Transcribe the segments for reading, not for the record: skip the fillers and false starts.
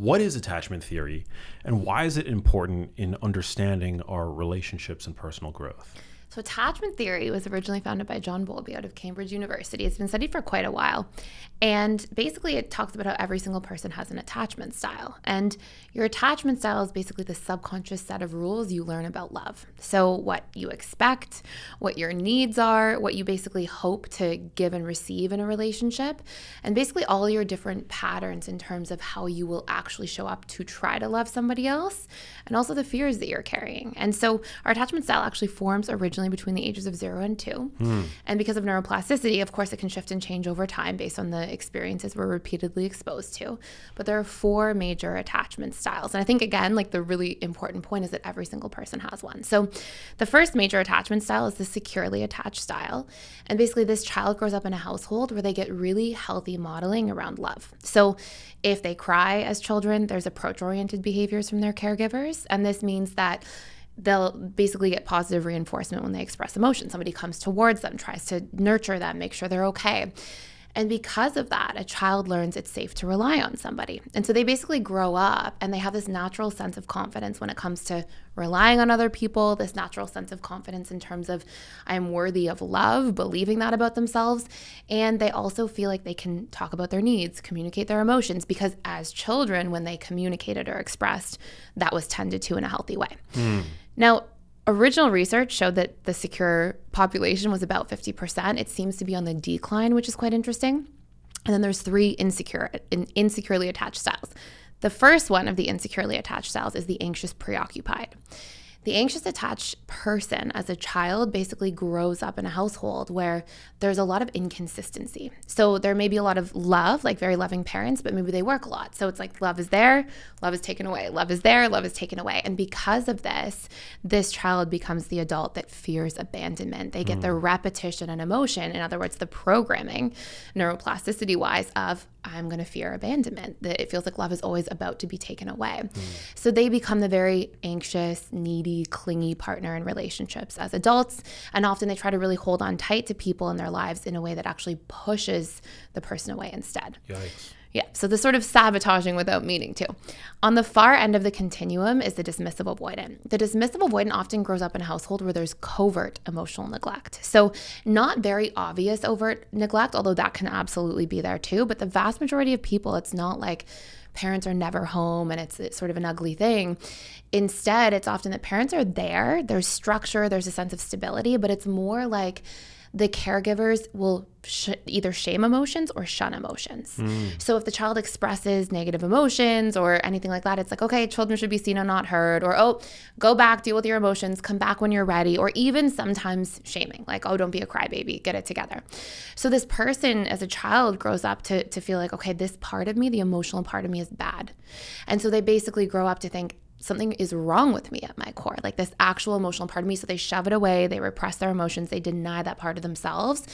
what is attachment theory, and why is it important in understanding our relationships and personal growth? So attachment theory was originally founded by John Bowlby out of Cambridge University. It's been studied for quite a while. And basically it talks about how every single person has an attachment style. And your attachment style is basically the subconscious set of rules you learn about love. So what you expect, what your needs are, what you basically hope to give and receive in a relationship, and basically all your different patterns in terms of how you will actually show up to try to love somebody else, and also the fears that you're carrying. And so our attachment style actually forms originally between the ages of 0 and 2. And because of neuroplasticity, of course, it can shift and change over time based on the experiences we're repeatedly exposed to. But there are 4 major attachment styles. And I think, again, like the really important point is that every single person has one. So the first major attachment style is the securely attached style. And basically this child grows up in a household where they get really healthy modeling around love. So if they cry as children, there's approach-oriented behaviors from their caregivers. And this means that they'll basically get positive reinforcement when they express emotion. Somebody comes towards them, tries to nurture them, make sure they're okay. And because of that, a child learns it's safe to rely on somebody. And so they basically grow up and they have this natural sense of confidence when it comes to relying on other people, this natural sense of confidence in terms of I'm worthy of love, believing that about themselves. And they also feel like they can talk about their needs, communicate their emotions, because as children, when they communicated or expressed, that was tended to in a healthy way. Now, original research showed that the secure population was about 50%. It seems to be on the decline, which is quite interesting. And then there's 3 insecurely attached styles. The first one of the insecurely attached styles is the anxious preoccupied. The anxious attached person as a child basically grows up in a household where there's a lot of inconsistency. So there may be a lot of love, like very loving parents, but maybe they work a lot. So it's like love is there, love is taken away, love is there, love is taken away. And because of this child becomes the adult that fears abandonment. They get the repetition and emotion, in other words, the programming, neuroplasticity-wise, of I'm going to fear abandonment. That it feels like love is always about to be taken away. So they become the very anxious, needy, clingy partner in relationships as adults. And often they try to really hold on tight to people in their lives in a way that actually pushes the person away instead. Yikes. Yeah, so the sort of sabotaging without meaning to. On the far end of the continuum is the dismissive avoidant. The dismissive avoidant often grows up in a household where there's covert emotional neglect. So not very obvious overt neglect, although that can absolutely be there too. But the vast majority of people, it's not like parents are never home and it's sort of an ugly thing. Instead, it's often that parents are there, there's structure, there's a sense of stability, but it's more like the caregivers will either shame emotions or shun emotions. So if the child expresses negative emotions or anything like that, it's like, okay, children should be seen and not heard, or, oh, go back, deal with your emotions, come back when you're ready, or even sometimes shaming, like, oh, don't be a crybaby, get it together. So this person as a child grows up to feel like, okay, this part of me, the emotional part of me, is bad. And so they basically grow up to think, something is wrong with me at my core, like this actual emotional part of me. So they shove it away, they repress their emotions, they deny that part of themselves,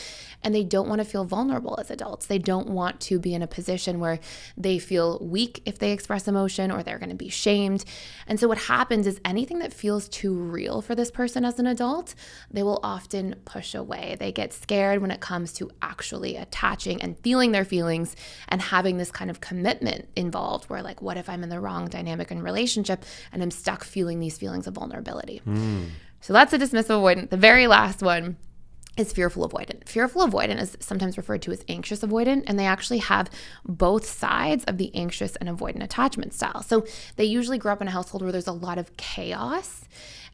and they don't want to feel vulnerable as adults. They don't want to be in a position where they feel weak if they express emotion, or they're going to be shamed. And so what happens is anything that feels too real for this person as an adult, they will often push away. They get scared when it comes to actually attaching and feeling their feelings and having this kind of commitment involved where, like, what if I'm in the wrong dynamic and relationship and I'm stuck feeling these feelings of vulnerability? So that's a dismissive avoidant. The very last one is fearful avoidant. Fearful avoidant is sometimes referred to as anxious avoidant, and they actually have both sides of the anxious and avoidant attachment style. So they usually grow up in a household where there's a lot of chaos.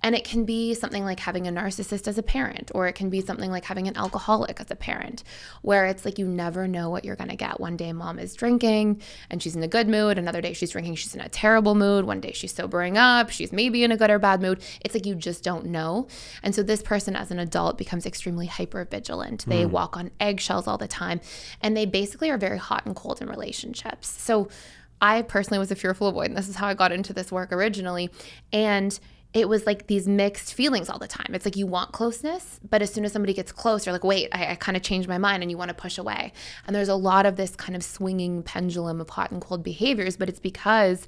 And it can be something like having a narcissist as a parent, or it can be something like having an alcoholic as a parent, where it's like you never know what you're going to get. One day mom is drinking and she's in a good mood. Another day she's drinking, she's in a terrible mood. One day she's sobering up, she's maybe in a good or bad mood. It's like you just don't know. And so this person as an adult becomes extremely hyper-vigilant. They walk on eggshells all the time, and they basically are very hot and cold in relationships. So I personally was a fearful avoidant. This is how I got into this work originally. And it was like these mixed feelings all the time. It's like you want closeness, but as soon as somebody gets close, you're like, wait, I kind of changed my mind, and you want to push away. And there's a lot of this kind of swinging pendulum of hot and cold behaviors, but it's because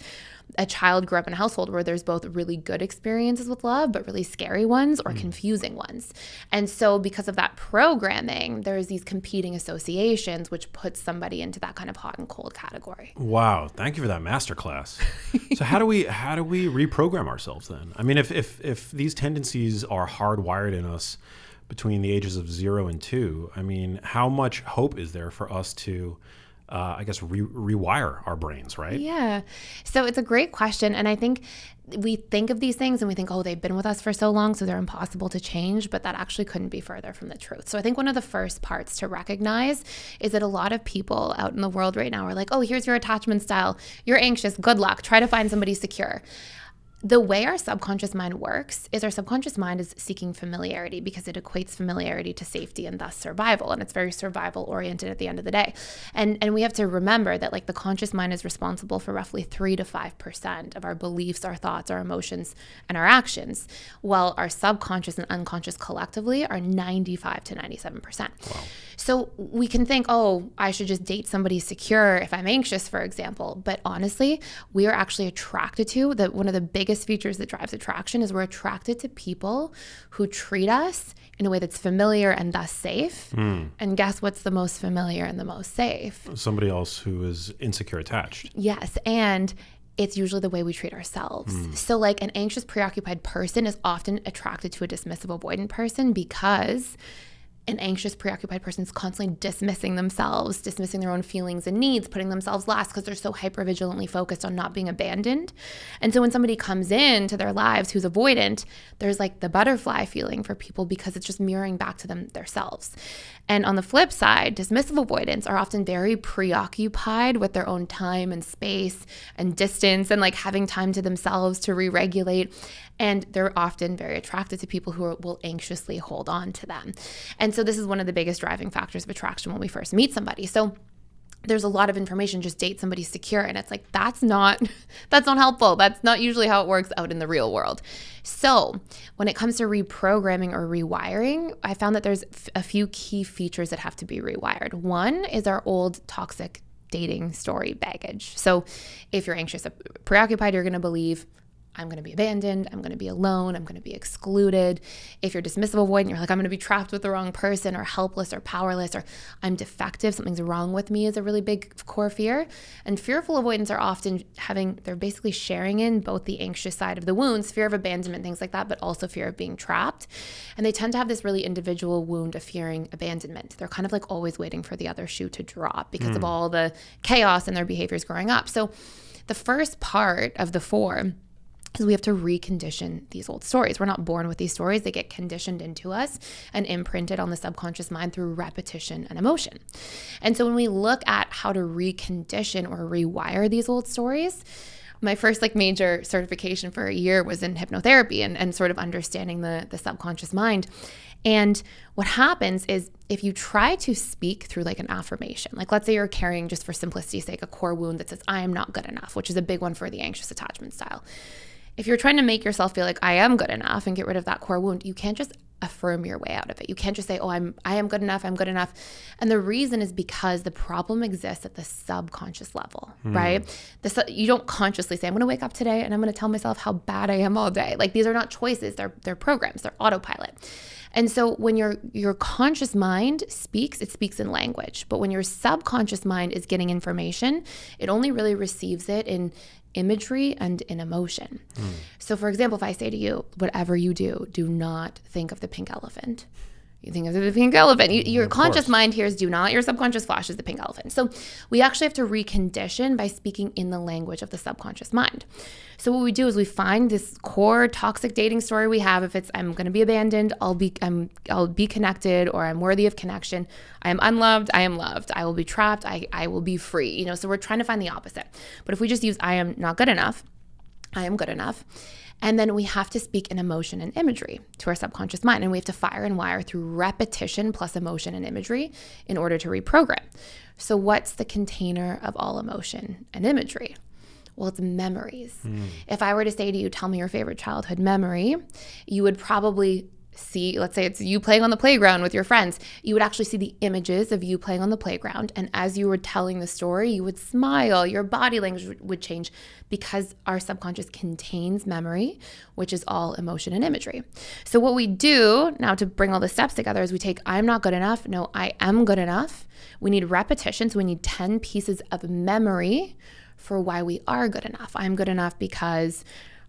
a child grew up in a household where there's both really good experiences with love, but really scary ones or confusing ones. And so because of that programming, there's these competing associations, which puts somebody into that kind of hot and cold category. Wow. Thank you for that masterclass. So how do we reprogram ourselves then? I mean, if these tendencies are hardwired in us between the ages of 0 and 2, I mean, how much hope is there for us to rewire our brains, right? Yeah. So it's a great question. And I think we think of these things and we think, oh, they've been with us for so long, so they're impossible to change, but that actually couldn't be further from the truth. So I think one of the first parts to recognize is that a lot of people out in the world right now are like, oh, here's your attachment style. You're anxious. Good luck. Try to find somebody secure. The way our subconscious mind works is our subconscious mind is seeking familiarity because it equates familiarity to safety and thus survival. And it's very survival oriented at the end of the day. And we have to remember that like the conscious mind is responsible for roughly 3 to 5% of our beliefs, our thoughts, our emotions, and our actions, while our subconscious and unconscious collectively are 95 to 97%. Wow. So we can think, oh, I should just date somebody secure if I'm anxious, for example. But honestly, we are actually attracted to that. One of the biggest features that drives attraction is we're attracted to people who treat us in a way that's familiar and thus safe. And guess what's the most familiar and the most safe? Somebody else who is insecure attached. Yes. And it's usually the way we treat ourselves. So like an anxious, preoccupied person is often attracted to a dismissive, avoidant person because an anxious, preoccupied person is constantly dismissing themselves, dismissing their own feelings and needs, putting themselves last because they're so hypervigilantly focused on not being abandoned. And so when somebody comes into their lives who's avoidant, there's like the butterfly feeling for people because it's just mirroring back to them themselves. And on the flip side, dismissive avoidants are often very preoccupied with their own time and space and distance and like having time to themselves to re-regulate. And they're often very attracted to people who will anxiously hold on to them. And so this is one of the biggest driving factors of attraction when we first meet somebody. So there's a lot of information, just date somebody secure. And it's like, that's not helpful. That's not usually how it works out in the real world. So when it comes to reprogramming or rewiring, I found that there's a few key features that have to be rewired. One is our old toxic dating story baggage. So if you're anxious, preoccupied, you're going to believe, I'm going to be abandoned, I'm going to be alone, I'm going to be excluded. If you're dismissive avoidant, you're like, I'm going to be trapped with the wrong person or helpless or powerless or I'm defective, something's wrong with me is a really big core fear. And fearful avoidants are often they're basically sharing in both the anxious side of the wounds, fear of abandonment, things like that, but also fear of being trapped. And they tend to have this really individual wound of fearing abandonment. They're kind of like always waiting for the other shoe to drop because of all the chaos in their behaviors growing up. So the first part of the 4 is we have to recondition these old stories. We're not born with these stories. They get conditioned into us and imprinted on the subconscious mind through repetition and emotion. And so when we look at how to recondition or rewire these old stories, my first major certification for a year was in hypnotherapy and sort of understanding the subconscious mind. And what happens is if you try to speak through an affirmation, let's say you're carrying, just for simplicity's sake, a core wound that says, I am not good enough, which is a big one for the anxious attachment style. If you're trying to make yourself feel like I am good enough and get rid of that core wound, you can't just affirm your way out of it. You can't just say, oh, I am good enough, I'm good enough. And the reason is because the problem exists at the subconscious level, right? You don't consciously say, I'm going to wake up today and I'm going to tell myself how bad I am all day. These are not choices, they're programs, they're autopilot. And so when your conscious mind speaks, it speaks in language. But when your subconscious mind is getting information, it only really receives it in imagery and in emotion. So for example, if I say to you, whatever you do, do not think of the pink elephant. You think of the pink elephant. Your conscious mind hears do not, your subconscious flashes the pink elephant. So we actually have to recondition by speaking in the language of the subconscious mind. So what we do is we find this core toxic dating story we have. If it's I'm going to be abandoned, I'll be connected, or I'm worthy of connection. I am unloved, I am loved. I will be trapped, I will be free. So we're trying to find the opposite. But if we just use I am not good enough, I am good enough. And then we have to speak in emotion and imagery to our subconscious mind. And we have to fire and wire through repetition plus emotion and imagery in order to reprogram. So what's the container of all emotion and imagery? Well, it's memories. If I were to say to you, tell me your favorite childhood memory, you would probably see, let's say it's you playing on the playground with your friends, you would actually see the images of you playing on the playground. And as you were telling the story, you would smile, your body language would change, because our subconscious contains memory, which is all emotion and imagery. So what we do now to bring all the steps together is we take, I'm not good enough. No, I am good enough. We need repetition. So we need 10 pieces of memory for why we are good enough. I'm good enough because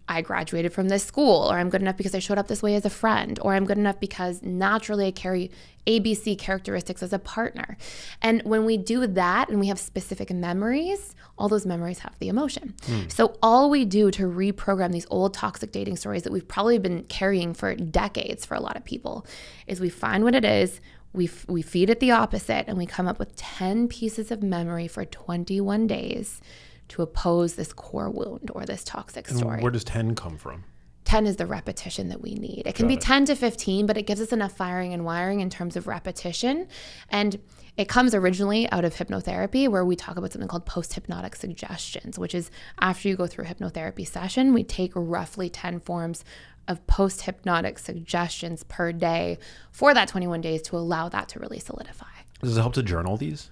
I graduated from this school, or I'm good enough because I showed up this way as a friend, or I'm good enough because naturally I carry ABC characteristics as a partner. And when we do that and we have specific memories, all those memories have the emotion. So all we do to reprogram these old toxic dating stories that we've probably been carrying for decades for a lot of people is we find what it is, we feed it the opposite, and we come up with 10 pieces of memory for 21 days to oppose this core wound or this toxic story. And where does 10 come from? 10 is the repetition that we need. It can be 10 to 15, but it gives us enough firing and wiring in terms of repetition. And it comes originally out of hypnotherapy, where we talk about something called post-hypnotic suggestions, which is after you go through a hypnotherapy session, we take roughly 10 forms of post-hypnotic suggestions per day for that 21 days to allow that to really solidify. Does it help to journal these?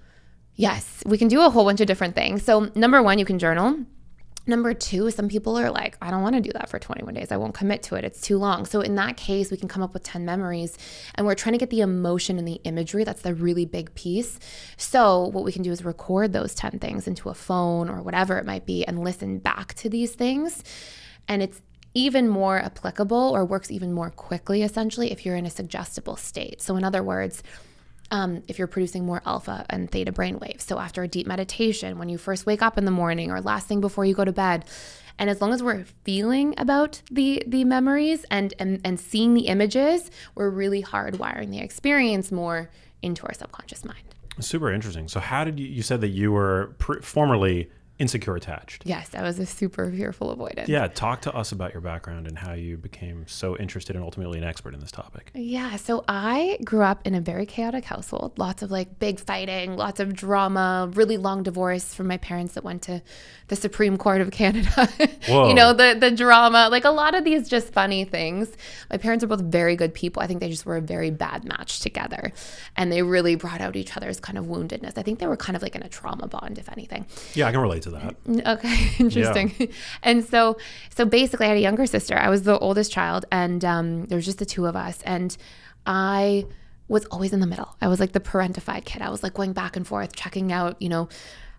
Yes, we can do a whole bunch of different things. So number one, you can journal. Number two, some people are like, I don't want to do that for 21 days. I won't commit to it. It's too long. So in that case, we can come up with 10 memories, and we're trying to get the emotion and the imagery. That's the really big piece. So what we can do is record those 10 things into a phone or whatever it might be and listen back to these things. And it's even more applicable, or works even more quickly, essentially, if you're in a suggestible state. So in other words, if you're producing more alpha and theta brainwaves. So after a deep meditation, when you first wake up in the morning, or last thing before you go to bed. And as long as we're feeling about the memories and seeing the images, we're really hardwiring the experience more into our subconscious mind. Super interesting. So how did you said that you were formerly insecure attached. Yes, I was a super fearful avoidant. Yeah, talk to us about your background and how you became so interested and ultimately an expert in this topic. Yeah, so I grew up in a very chaotic household. Lots of like big fighting, lots of drama, really long divorce from my parents that went to the Supreme Court of Canada. Whoa. You know, the drama, like a lot of these just funny things. My parents are both very good people. I think they just were a very bad match together. And they really brought out each other's kind of woundedness. I think they were kind of like in a trauma bond, if anything. Yeah, I can relate to that. Okay, interesting. Yeah. And so basically I had a younger sister. I was the oldest child, and there was just the two of us. And I was always in the middle. I was like the parentified kid. I was like going back and forth, checking out, you know,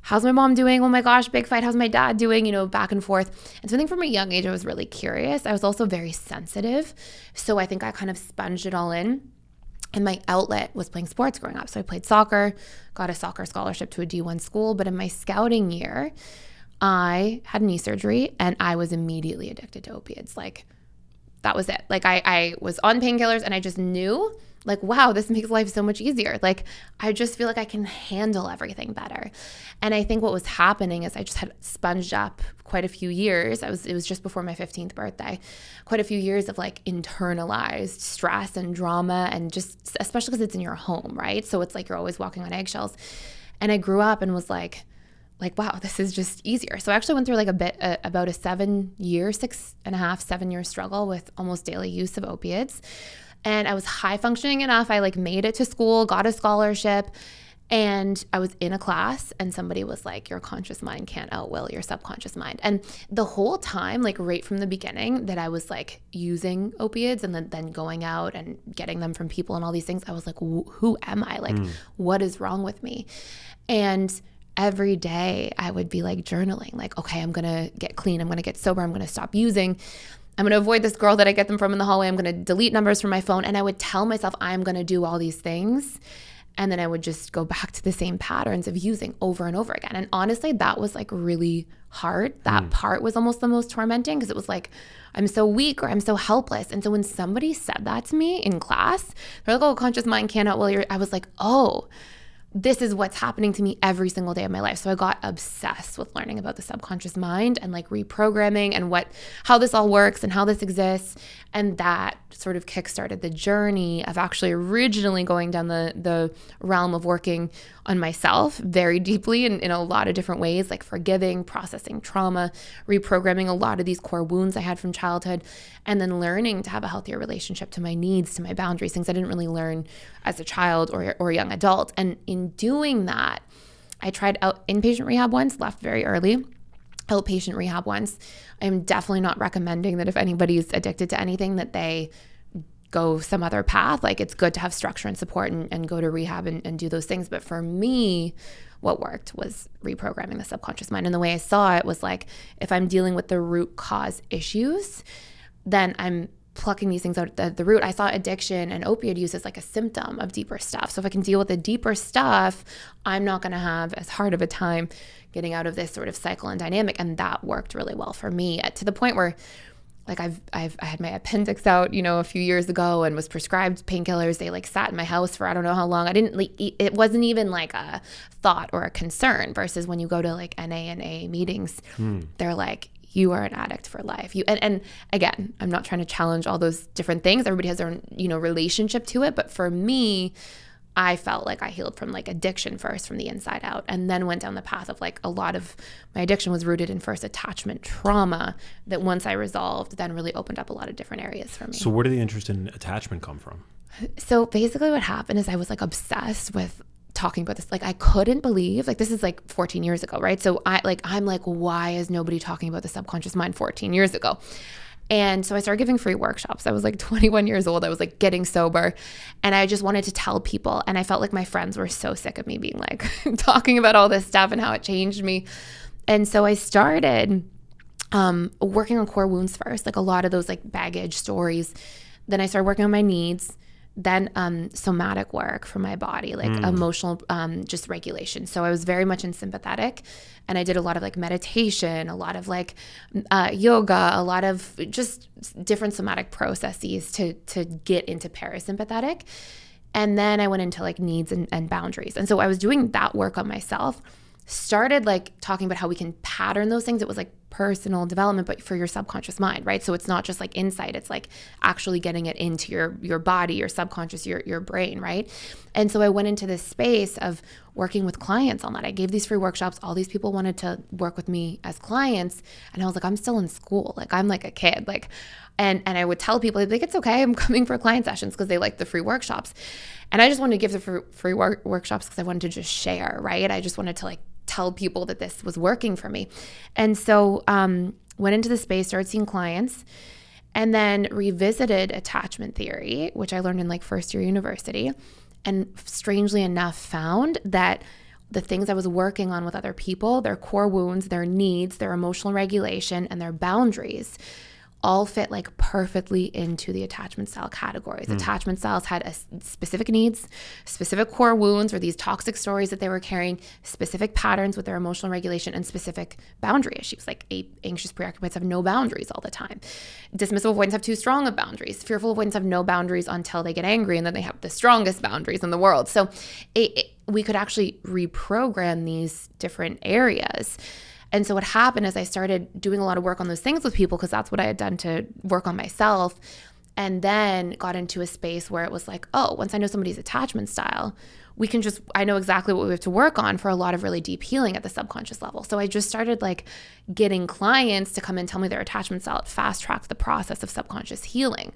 how's my mom doing? Oh my gosh, big fight. How's my dad doing? You know, back and forth. And so I think from a young age, I was really curious. I was also very sensitive. So I think I kind of sponged it all in. And my outlet was playing sports growing up. So I played soccer, got a soccer scholarship to a D1 school. But in my scouting year, I had knee surgery and I was immediately addicted to opiates. Like, that was it. Like, I was on painkillers and I just knew, like, wow, this makes life so much easier. Like, I just feel like I can handle everything better. And I think what was happening is I just had sponged up quite a few years. It was just before my 15th birthday, quite a few years of like internalized stress and drama, and just, especially because it's in your home, right? So it's like you're always walking on eggshells. And I grew up and was like, wow, this is just easier. So I actually went through like about a 7 year struggle with almost daily use of opiates. And I was high functioning enough. I like made it to school, got a scholarship, and I was in a class and somebody was like, your conscious mind can't outwill your subconscious mind. And the whole time, like right from the beginning that I was like using opiates and then going out and getting them from people and all these things, I was like, who am I? Like, what is wrong with me? And every day I would be like journaling, like, okay, I'm going to get clean. I'm going to get sober. I'm going to stop using. I'm going to avoid this girl that I get them from in the hallway. I'm going to delete numbers from my phone. And I would tell myself I'm going to do all these things. And then I would just go back to the same patterns of using over and over again. And honestly, that was like really hard. That part was almost the most tormenting, because it was like, I'm so weak or I'm so helpless. And so when somebody said that to me in class, they're like, oh, conscious mind can't outwill your, I was like, oh, this is what's happening to me every single day of my life. So I got obsessed with learning about the subconscious mind and like reprogramming and how this all works and how this exists. And that sort of kickstarted the journey of actually originally going down the realm of working on myself very deeply in a lot of different ways, like forgiving, processing trauma, reprogramming a lot of these core wounds I had from childhood, and then learning to have a healthier relationship to my needs, to my boundaries, things I didn't really learn as a child or a young adult. And in doing that, I tried out inpatient rehab once, left very early, outpatient rehab once. I'm definitely not recommending that if anybody's addicted to anything that they go some other path. Like, it's good to have structure and support and go to rehab and do those things. But for me, what worked was reprogramming the subconscious mind. And the way I saw it was like, if I'm dealing with the root cause issues, then I'm plucking these things out at the root. I saw addiction and opioid use as like a symptom of deeper stuff. So if I can deal with the deeper stuff, I'm not going to have as hard of a time getting out of this sort of cycle and dynamic. And that worked really well for me, to the point where, like, I had my appendix out, a few years ago, and was prescribed painkillers. They like sat in my house for I don't know how long. I didn't eat. It wasn't even like a thought or a concern. Versus when you go to like NA and AA meetings, they're like, you are an addict for life. And again, I'm not trying to challenge all those different things. Everybody has their own, relationship to it. But for me, I felt like I healed from like addiction first, from the inside out, and then went down the path of like a lot of my addiction was rooted in first attachment trauma that once I resolved, then really opened up a lot of different areas for me. So where did the interest in attachment come from? So basically what happened is I was like obsessed with talking about this. Like, I couldn't believe, like, this is like 14 years ago, right? So I'm like, why is nobody talking about the subconscious mind 14 years ago? And so I started giving free workshops. I was like 21 years old. I was like getting sober, and I just wanted to tell people. And I felt like my friends were so sick of me being like talking about all this stuff and how it changed me. And so I started working on core wounds first, like a lot of those like baggage stories. Then I started working on my needs. Then somatic work for my body, like emotional just regulation. So I was very much in sympathetic, and I did a lot of like meditation, a lot of like yoga, a lot of just different somatic processes to get into parasympathetic. And then I went into like needs and boundaries. And so I was doing that work on myself, started like talking about how we can pattern those things. It was like personal development, but for your subconscious mind, right? So it's not just like insight, it's like actually getting it into your body, your subconscious, your brain, right? And so I went into this space of working with clients on that. I gave these free workshops. All these people wanted to work with me as clients. And I was like, I'm still in school. Like, I'm like a kid. Like, and I would tell people, like, it's okay, I'm coming for client sessions, because they like the free workshops. And I just wanted to give the free workshops because I wanted to just share, right? I just wanted to like tell people that this was working for me. And so went into the space, started seeing clients, and then revisited attachment theory, which I learned in like first year university. And strangely enough, found that the things I was working on with other people, their core wounds, their needs, their emotional regulation, and their boundaries all fit like perfectly into the attachment style categories. Attachment styles had specific needs, specific core wounds, or these toxic stories that they were carrying, specific patterns with their emotional regulation, and specific boundary issues. Like anxious preoccupieds have no boundaries all the time. Dismissive avoidants have too strong of boundaries. Fearful avoidants have no boundaries until they get angry, and then they have the strongest boundaries in the world. So we could actually reprogram these different areas. And so what happened is I started doing a lot of work on those things with people, because that's what I had done to work on myself. And then got into a space where it was like, oh, once I know somebody's attachment style, I know exactly what we have to work on for a lot of really deep healing at the subconscious level. So I just started like getting clients to come and tell me their attachment style. It fast-tracked the process of subconscious healing.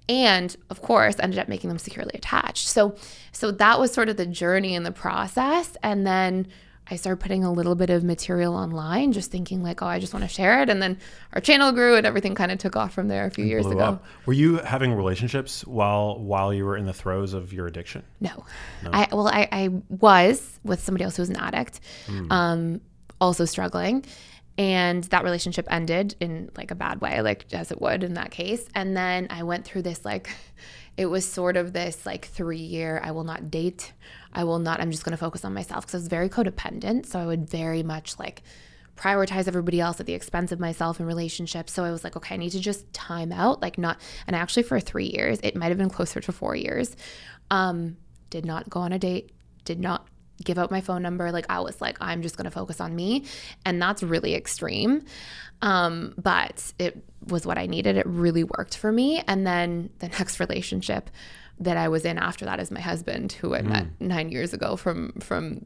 And of course, ended up making them securely attached. So that was sort of the journey in the process. And then I started putting a little bit of material online, just thinking like, oh, I just want to share it. And then our channel grew, and everything kind of took off from there a few years ago. Up. Were you having relationships while you were in the throes of your addiction? No. I was with somebody else who was an addict, also struggling. And that relationship ended in like a bad way, like as it would in that case. And then I went through this it was sort of this like 3-year, I will not date. I'm just going to focus on myself, because I was very codependent. So I would very much like prioritize everybody else at the expense of myself in relationships. So I was like, okay, I need to just time out, and actually for 3 years, it might've been closer to 4 years, did not go on a date, did not give out my phone number. Like I was like, I'm just going to focus on me. And that's really extreme. But it was what I needed. It really worked for me. And then the next relationship that I was in after that is my husband, who I met 9 years ago from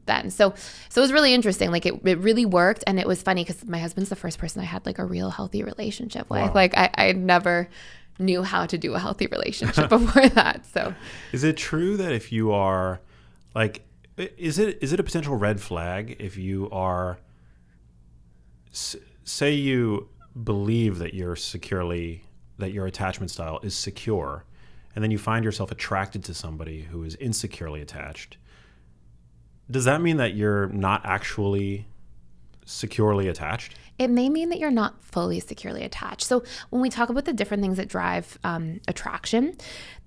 then. So it was really interesting. Like it really worked. And it was funny because my husband's the first person I had like a real healthy relationship with. Wow. Like I never knew how to do a healthy relationship before that. So is it true that if you are like, is it a potential red flag if you are, say you believe that your attachment style is secure, and then you find yourself attracted to somebody who is insecurely attached, does that mean that you're not actually securely attached? It may mean that you're not fully securely attached. So when we talk about the different things that drive attraction,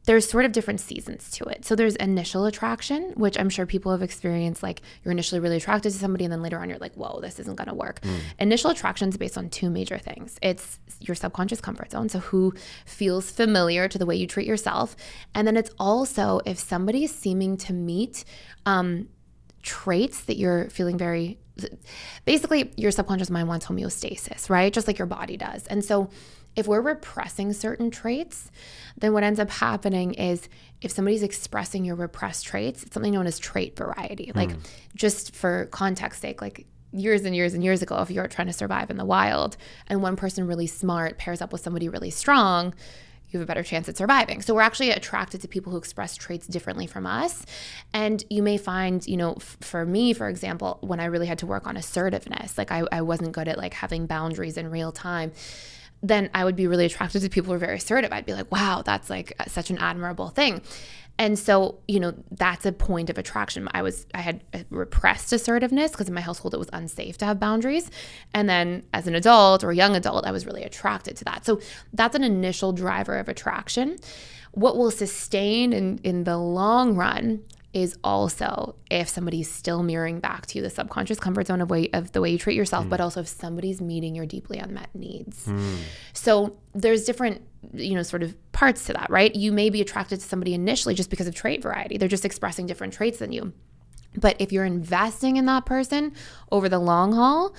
there's sort of different seasons to it. So there's initial attraction, which I'm sure people have experienced, like you're initially really attracted to somebody and then later on you're like, whoa, this isn't going to work. Initial attraction is based on two major things. It's your subconscious comfort zone, so who feels familiar to the way you treat yourself. And then it's also if somebody's seeming to meet traits that you're feeling very, basically your subconscious mind wants homeostasis, right? Just like your body does. And so if we're repressing certain traits, then what ends up happening is if somebody's expressing your repressed traits, it's something known as trait variety. Like just for context sake, like years and years and years ago, if you're trying to survive in the wild and one person really smart pairs up with somebody really strong, you have a better chance at surviving. So we're actually attracted to people who express traits differently from us. And you may find, for me, for example, when I really had to work on assertiveness, like I wasn't good at like having boundaries in real time, then I would be really attracted to people who are very assertive. I'd be like, wow, that's like such an admirable thing. And so, that's a point of attraction. I had repressed assertiveness because in my household it was unsafe to have boundaries. And then as an adult or a young adult, I was really attracted to that. So that's an initial driver of attraction. What will sustain in the long run is also if somebody's still mirroring back to you the subconscious comfort zone of the way you treat yourself, but also if somebody's meeting your deeply unmet needs. So there's different, sort of parts to that, right? You may be attracted to somebody initially just because of trait variety. They're just expressing different traits than you. But if you're investing in that person over the long haul,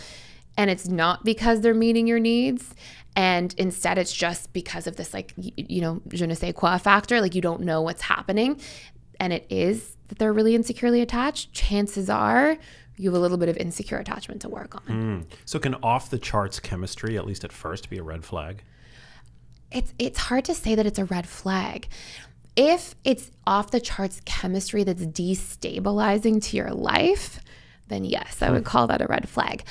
and it's not because they're meeting your needs, and instead it's just because of this like, je ne sais quoi factor, like you don't know what's happening, and it is that they're really insecurely attached, chances are you have a little bit of insecure attachment to work on. So can off the charts chemistry, at least at first, be a red flag? It's hard to say that it's a red flag. If it's off the charts chemistry that's destabilizing to your life, then yes, I would call that a red flag.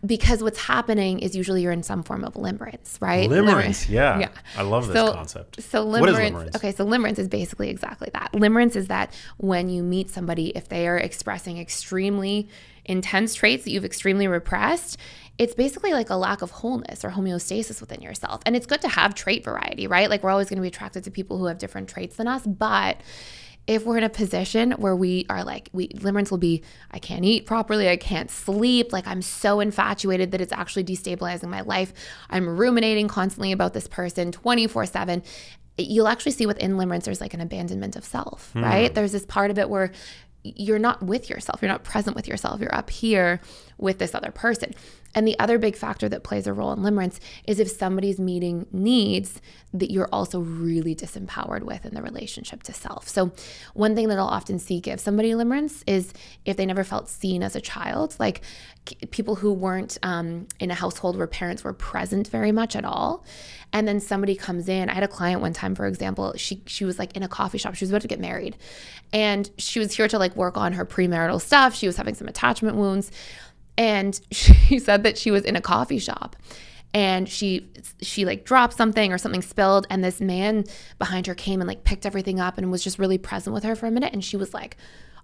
Because what's happening is usually you're in some form of limerence, right? Limerence, yeah. I love this concept. So limerence, what is limerence? Okay, so limerence is basically exactly that. Limerence is that when you meet somebody, if they are expressing extremely intense traits that you've extremely repressed, it's basically like a lack of wholeness or homeostasis within yourself. And it's good to have trait variety, right? Like we're always going to be attracted to people who have different traits than us, but if we're in a position where we are like, limerence will be, I can't eat properly, I can't sleep, like I'm so infatuated that it's actually destabilizing my life. I'm ruminating constantly about this person 24/7. You'll actually see within limerence, there's like an abandonment of self, right? There's this part of it where you're not with yourself. You're not present with yourself. You're up here with this other person. And the other big factor that plays a role in limerence is if somebody's meeting needs that you're also really disempowered with in the relationship to self. So one thing that I'll often see give somebody limerence is if they never felt seen as a child, like people who weren't in a household where parents were present very much at all. And then somebody comes in. I had a client one time, for example, she was like in a coffee shop. She was about to get married. And she was here to like work on her premarital stuff. She was having some attachment wounds. And she said that she was in a coffee shop and she like dropped something or something spilled. And this man behind her came and like picked everything up and was just really present with her for a minute. And she was like,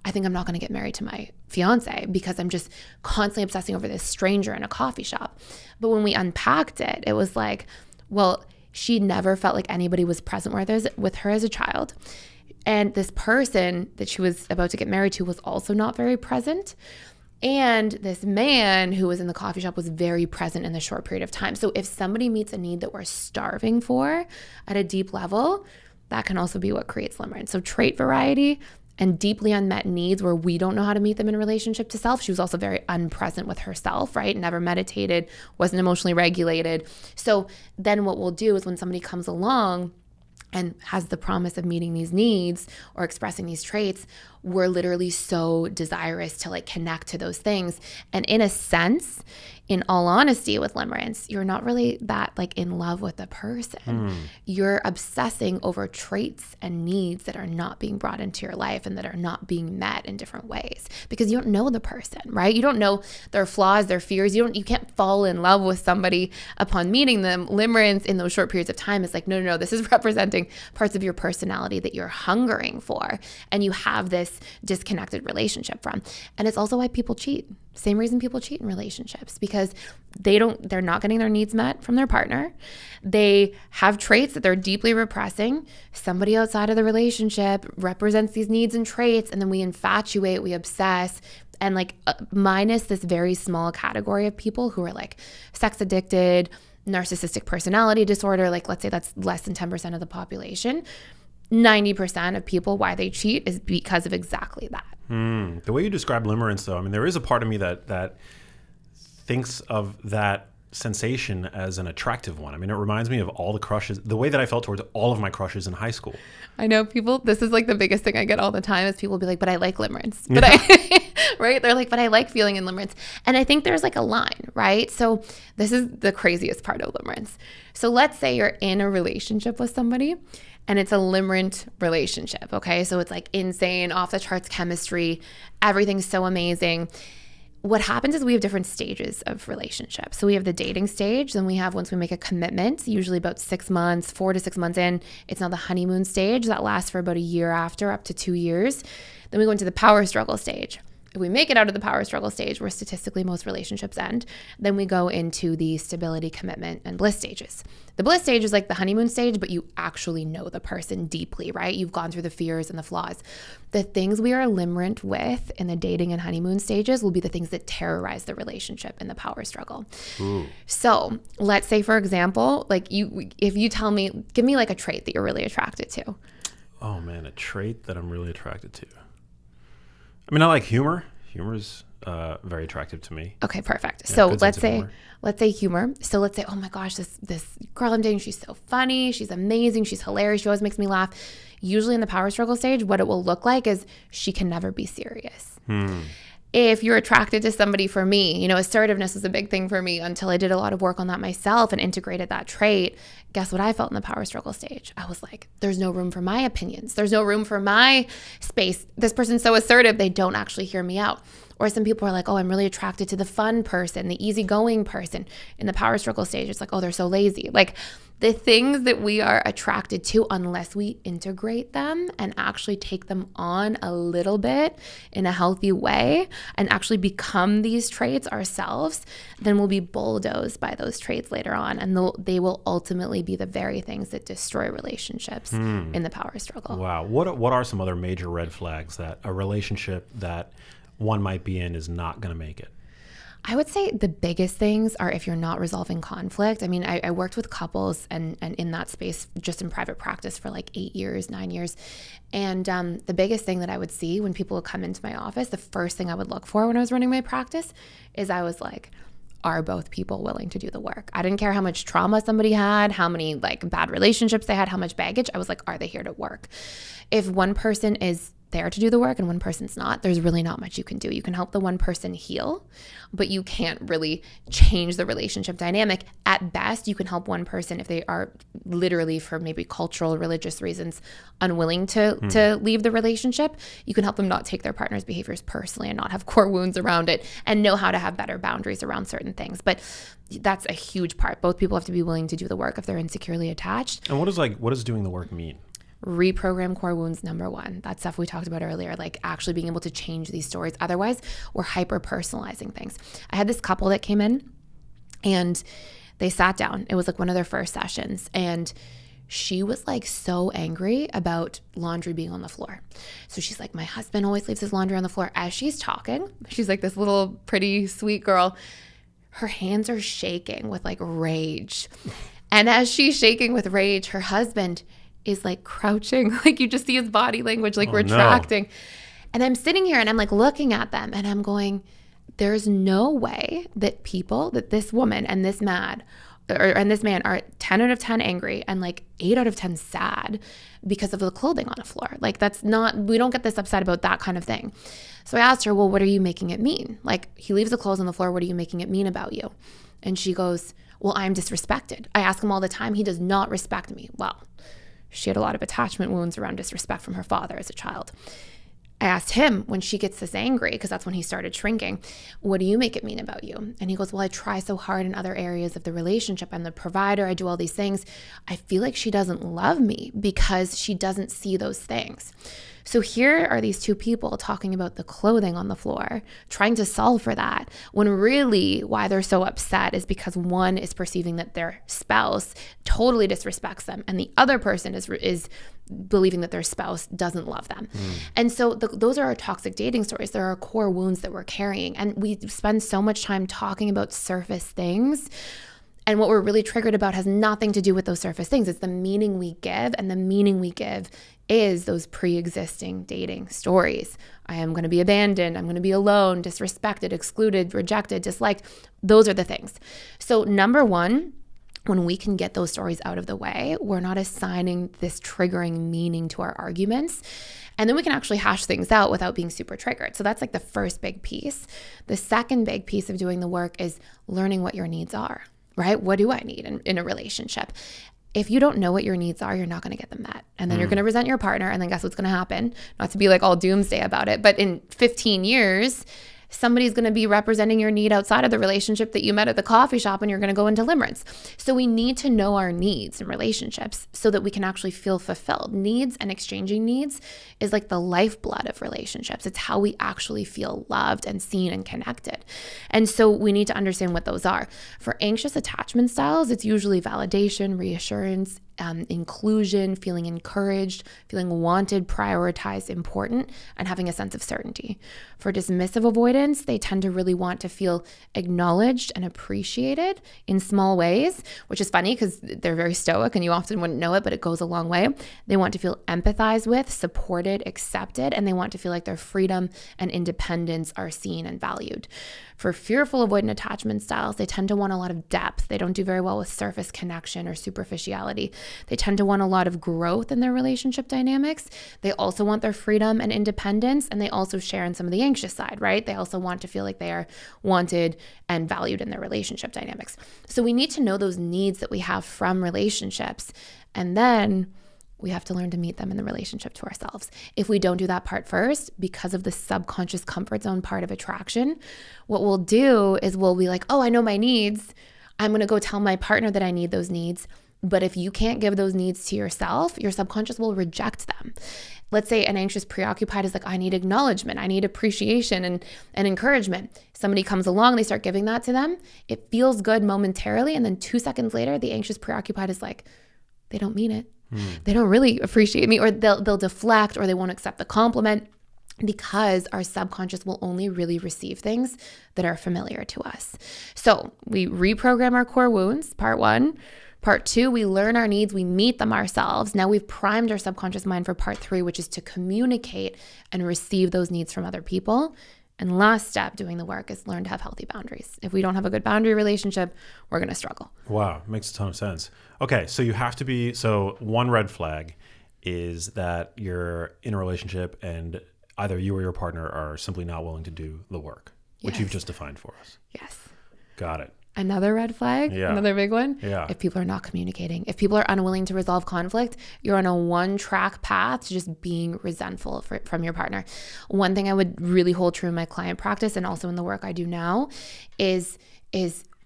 I think I'm not going to get married to my fiance because I'm just constantly obsessing over this stranger in a coffee shop. But when we unpacked it, it was like, well, she never felt like anybody was present with her as a child. And this person that she was about to get married to was also not very present. And this man who was in the coffee shop was very present in the short period of time. So if somebody meets a need that we're starving for at a deep level, that can also be what creates limerence. So trait variety, and deeply unmet needs where we don't know how to meet them in relationship to self. She was also very unpresent with herself, right? Never meditated, wasn't emotionally regulated. So then what we'll do is when somebody comes along and has the promise of meeting these needs or expressing these traits, we're literally so desirous to like connect to those things. And in a sense, in all honesty with Limerence, you're not really that like in love with the person. You're obsessing over traits and needs that are not being brought into your life and that are not being met in different ways because you don't know the person, right? You don't know their flaws, their fears. You can't fall in love with somebody upon meeting them. Limerence in those short periods of time is like, no, this is representing parts of your personality that you're hungering for and you have this disconnected relationship from. And it's also why people cheat. Same reason people cheat in relationships, because they're not getting their needs met from their partner. They have traits that they're deeply repressing. Somebody outside of the relationship represents these needs and traits, and then we infatuate, we obsess, and like minus this very small category of people who are like sex addicted, narcissistic personality disorder, like let's say that's less than 10% of the population. 90% of people, why they cheat is because of exactly that. The way you describe limerence, though, I mean, there is a part of me that thinks of that sensation as an attractive one. I mean, it reminds me of all the crushes, the way that I felt towards all of my crushes in high school. I know people, this is like the biggest thing I get all the time is people be like, but I like limerence. But right? They're like, but I like feeling in limerence. And I think there's like a line, right? So this is the craziest part of limerence. So let's say you're in a relationship with somebody and it's a limerent relationship, okay? So it's like insane, off the charts chemistry, everything's so amazing. What happens is we have different stages of relationships. So we have the dating stage, then we have once we make a commitment, usually about 6 months, 4 to 6 months in, it's now the honeymoon stage that lasts for about a year after, up to 2 years. Then we go into the power struggle stage. If we make it out of the power struggle stage, where statistically most relationships end, then we go into the stability, commitment, and bliss stages. The bliss stage is like the honeymoon stage, but you actually know the person deeply, right? You've gone through the fears and the flaws. The things we are limerent with in the dating and honeymoon stages will be the things that terrorize the relationship in the power struggle. Ooh. So let's say, for example, like if you tell me, give me like a trait that you're really attracted to. Oh man, a trait that I'm really attracted to. I mean, I like humor. Humor is very attractive to me. Okay, perfect. Yeah, so let's say humor. So let's say, oh my gosh, this girl I'm dating, she's so funny, she's amazing, she's hilarious, she always makes me laugh. Usually in the power struggle stage, what it will look like is she can never be serious. If you're attracted to somebody, for me, assertiveness was a big thing for me until I did a lot of work on that myself and integrated that trait. Guess what I felt in the power struggle stage? I was like, there's no room for my opinions. There's no room for my space. This person's so assertive, they don't actually hear me out. Or some people are like, oh, I'm really attracted to the fun person, the easygoing person. In the power struggle stage, it's like, oh, they're so lazy. Like the things that we are attracted to, unless we integrate them and actually take them on a little bit in a healthy way and actually become these traits ourselves, then we'll be bulldozed by those traits later on. And they will ultimately be the very things that destroy relationships in the power struggle. Wow. What are some other major red flags that a relationship that one might be in is not going to make it? I would say the biggest things are if you're not resolving conflict. I mean, I worked with couples and in that space just in private practice for like 8 years, 9 years. And the biggest thing that I would see when people would come into my office, the first thing I would look for when I was running my practice is I was like, are both people willing to do the work? I didn't care how much trauma somebody had, how many like bad relationships they had, how much baggage. I was like, are they here to work? If one person is there to do the work and one person's not, there's really not much you can do. You can help the one person heal, but you can't really change the relationship dynamic. At best, you can help one person if they are literally, for maybe cultural, religious reasons, unwilling to leave the relationship. You can help them not take their partner's behaviors personally and not have core wounds around it and know how to have better boundaries around certain things. But that's a huge part. Both people have to be willing to do the work if they're insecurely attached. And what does doing the work mean? Reprogram core wounds, number one. That stuff we talked about earlier, like actually being able to change these stories. Otherwise, we're hyper personalizing things. I had this couple that came in and they sat down. It was like one of their first sessions. And she was like so angry about laundry being on the floor. So she's like, my husband always leaves his laundry on the floor. As she's talking, she's like this little pretty sweet girl. Her hands are shaking with like rage. And as she's shaking with rage, her husband is like crouching. Like you just see his body language, like retracting. No. And I'm sitting here and I'm like looking at them and I'm going, there's no way that this woman and this man are 10 out of 10 angry and like 8 out of 10 sad because of the clothing on the floor. Like we don't get this upset about that kind of thing. So I asked her, well, what are you making it mean? Like he leaves the clothes on the floor. What are you making it mean about you? And she goes, well, I'm disrespected. I ask him all the time. He does not respect me. Well, she had a lot of attachment wounds around disrespect from her father as a child. I asked him when she gets this angry, because that's when he started shrinking, what do you make it mean about you? And he goes, well, I try so hard in other areas of the relationship. I'm the provider. I do all these things. I feel like she doesn't love me because she doesn't see those things. So here are these two people talking about the clothing on the floor, trying to solve for that, when really why they're so upset is because one is perceiving that their spouse totally disrespects them, and the other person is believing that their spouse doesn't love them. And so those are our toxic dating stories. There are core wounds that we're carrying. And we spend so much time talking about surface things. And what we're really triggered about has nothing to do with those surface things. It's the meaning we give, and the meaning we give is those pre-existing dating stories. I am going to be abandoned. I'm going to be alone, disrespected, excluded, rejected, disliked. Those are the things. So number one, when we can get those stories out of the way, we're not assigning this triggering meaning to our arguments. And then we can actually hash things out without being super triggered. So that's like the first big piece. The second big piece of doing the work is learning what your needs are, right? What do I need in a relationship? If you don't know what your needs are, you're not going to get them met. And then you're going to resent your partner. And then guess what's going to happen? Not to be like all doomsday about it, but in 15 years, somebody's going to be representing your need outside of the relationship that you met at the coffee shop, and you're going to go into Limerence. So we need to know our needs in relationships so that we can actually feel fulfilled. Needs and exchanging needs is like the lifeblood of relationships. It's how we actually feel loved and seen and connected. And so we need to understand what those are. For anxious attachment styles, it's usually validation, reassurance, inclusion, feeling encouraged, feeling wanted, prioritized, important, and having a sense of certainty. For dismissive avoidance, they tend to really want to feel acknowledged and appreciated in small ways, which is funny because they're very stoic and you often wouldn't know it, but it goes a long way. They want to feel empathized with, supported, accepted, and they want to feel like their freedom and independence are seen and valued. For fearful avoidant attachment styles, they tend to want a lot of depth. They don't do very well with surface connection or superficiality. They tend to want a lot of growth in their relationship dynamics. They also want their freedom and independence, and they also share in some of the anxious side, right? They also want to feel like they are wanted and valued in their relationship dynamics. So we need to know those needs that we have from relationships, and then we have to learn to meet them in the relationship to ourselves. If we don't do that part first, because of the subconscious comfort zone part of attraction, what we'll do is we'll be like, oh, I know my needs. I'm going to go tell my partner that I need those needs. But if you can't give those needs to yourself, your subconscious will reject them. Let's say an anxious preoccupied is like, I need acknowledgement, I need appreciation and encouragement. Somebody comes along, they start giving that to them. It feels good momentarily. And then 2 seconds later, the anxious preoccupied is like, they don't mean it. They don't really appreciate me, or they'll deflect, or they won't accept the compliment, because our subconscious will only really receive things that are familiar to us. So we reprogram our core wounds, part one. Part two, we learn our needs, we meet them ourselves. Now we've primed our subconscious mind for part three, which is to communicate and receive those needs from other people. And last step, doing the work, is learn to have healthy boundaries. If we don't have a good boundary relationship, we're going to struggle. Wow, makes a ton of sense. Okay, so you have to be, so one red flag is that you're in a relationship and either you or your partner are simply not willing to do the work, which you've just defined for us. Yes. Got it. Another red flag, another big one. Yeah. If people are not communicating, if people are unwilling to resolve conflict, you're on a one-track path to just being resentful from your partner. One thing I would really hold true in my client practice and also in the work I do now is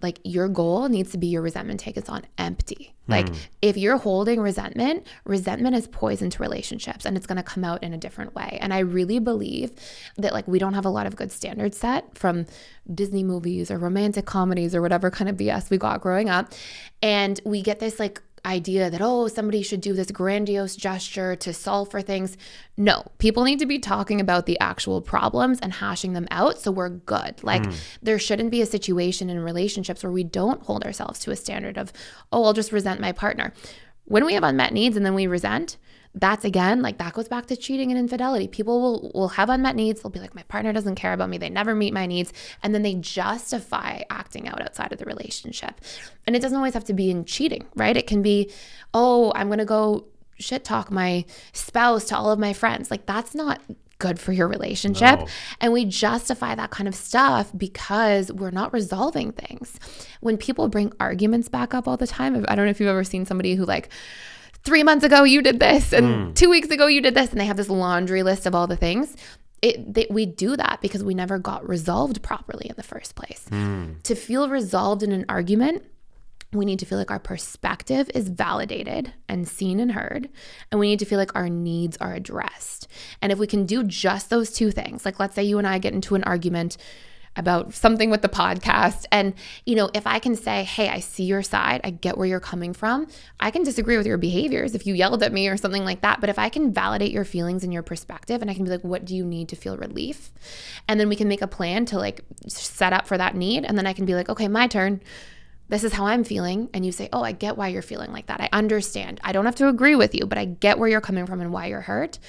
like your goal needs to be your resentment take is on empty. Like if you're holding resentment is poison to relationships, and it's going to come out in a different way. And I really believe that like we don't have a lot of good standards set from Disney movies or romantic comedies or whatever kind of BS we got growing up. And we get this like idea that, oh, somebody should do this grandiose gesture to solve for things. No, people need to be talking about the actual problems and hashing them out so we're good. Like there shouldn't be a situation in relationships where we don't hold ourselves to a standard of, oh, I'll just resent my partner. When we have unmet needs and then we resent, that's again, like that goes back to cheating and infidelity. People will have unmet needs. They'll be like, my partner doesn't care about me. They never meet my needs. And then they justify acting out outside of the relationship. And it doesn't always have to be in cheating, right? It can be, oh, I'm going to go shit talk my spouse to all of my friends. Like that's not good for your relationship. No. And we justify that kind of stuff because we're not resolving things. When people bring arguments back up all the time, I don't know if you've ever seen somebody who like, 3 months ago you did this and 2 weeks ago you did this, and they have this laundry list of all the things. We do that because we never got resolved properly in the first place. To feel resolved in an argument, we need to feel like our perspective is validated and seen and heard, and we need to feel like our needs are addressed. And if we can do just those two things, like let's say you and I get into an argument about something with the podcast, and if I can say, hey, I see your side, I get where you're coming from, I can disagree with your behaviors if you yelled at me or something like that, but if I can validate your feelings and your perspective, and I can be like, what do you need to feel relief? And then we can make a plan to like set up for that need, and then I can be like, okay, my turn. This is how I'm feeling. And you say, oh, I get why you're feeling like that. I understand. I don't have to agree with you, but I get where you're coming from and why you're hurt.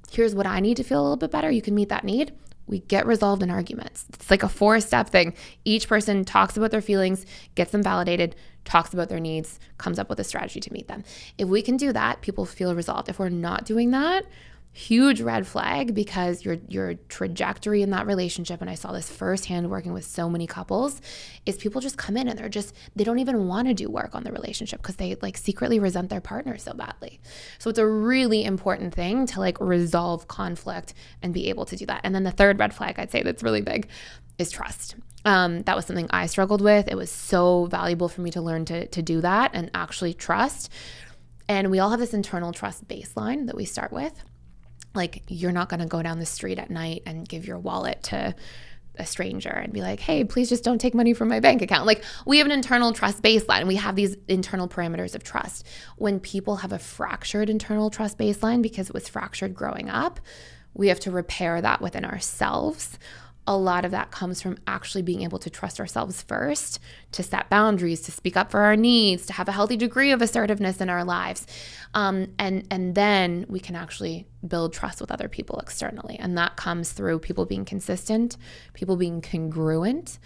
Here's what I need to feel a little bit better. You can meet that need. We get resolved in arguments. It's like a 4-step thing. Each person talks about their feelings, gets them validated, talks about their needs, comes up with a strategy to meet them. If we can do that, people feel resolved. If we're not doing that, huge red flag, because your trajectory in that relationship, and I saw this firsthand working with so many couples, is people just come in and they don't even want to do work on the relationship because they like secretly resent their partner so badly. So it's a really important thing to like resolve conflict and be able to do that. And then the third red flag I'd say that's really big is trust. That was something I struggled with. It was so valuable for me to learn to do that and actually trust. And we all have this internal trust baseline that we start with. Like, you're not going to go down the street at night and give your wallet to a stranger and be like, hey, please just don't take money from my bank account. Like, we have an internal trust baseline, and we have these internal parameters of trust. When people have a fractured internal trust baseline because it was fractured growing up, we have to repair that within ourselves. A lot of that comes from actually being able to trust ourselves first, to set boundaries, to speak up for our needs, to have a healthy degree of assertiveness in our lives. And then we can actually build trust with other people externally. And that comes through people being consistent, people being congruent.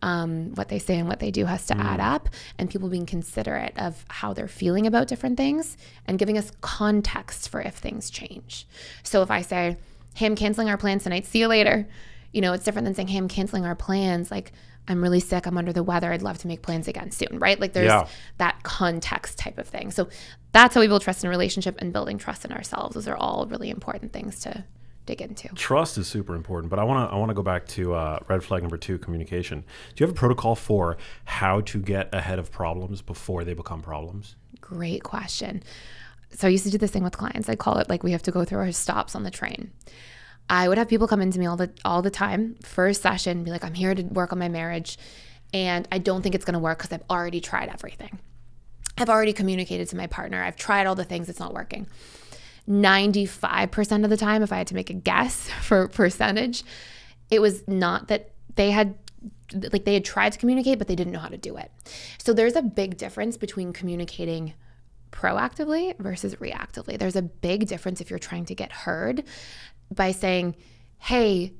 What they say and what they do has to add up, and people being considerate of how they're feeling about different things and giving us context for if things change. So if I say, hey, I'm canceling our plans tonight, see you later. It's different than saying, hey, I'm canceling our plans. Like, I'm really sick, I'm under the weather, I'd love to make plans again soon, right? Like, there's that context type of thing. So that's how we build trust in a relationship, and building trust in ourselves. Those are all really important things to dig into. Trust is super important, but I want to go back to red flag number 2, communication. Do you have a protocol for how to get ahead of problems before they become problems? Great question. So I used to do this thing with clients. I call it like we have to go through our stops on the train. I would have people come into me all the time, first session, be like, I'm here to work on my marriage, and I don't think it's going to work because I've already tried everything. I've already communicated to my partner. I've tried all the things. It's not working. 95% of the time, if I had to make a guess for percentage, it was not that they had tried to communicate, but they didn't know how to do it. So there's a big difference between communicating proactively versus reactively. There's a big difference if you're trying to get heard by saying, hey,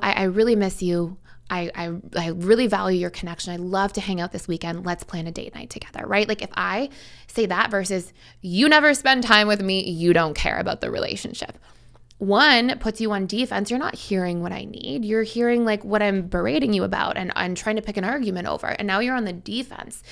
I really miss you. I really value your connection. I'd love to hang out this weekend. Let's plan a date night together, right? Like, if I say that versus you never spend time with me, you don't care about the relationship. One puts you on defense. You're not hearing what I need. You're hearing like what I'm berating you about and trying to pick an argument over. And now you're on the defense.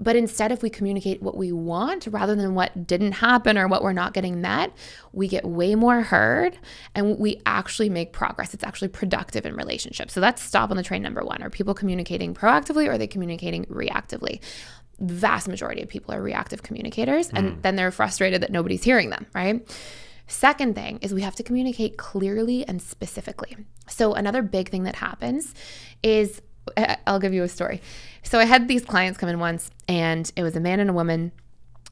But instead, if we communicate what we want rather than what didn't happen or what we're not getting met, we get way more heard and we actually make progress. It's actually productive in relationships. So that's stop on the train number 1. Are people communicating proactively or are they communicating reactively? Vast majority of people are reactive communicators, and then they're frustrated that nobody's hearing them, right? Second thing is we have to communicate clearly and specifically. So another big thing that happens is, I'll give you a story. So I had these clients come in once, and it was a man and a woman.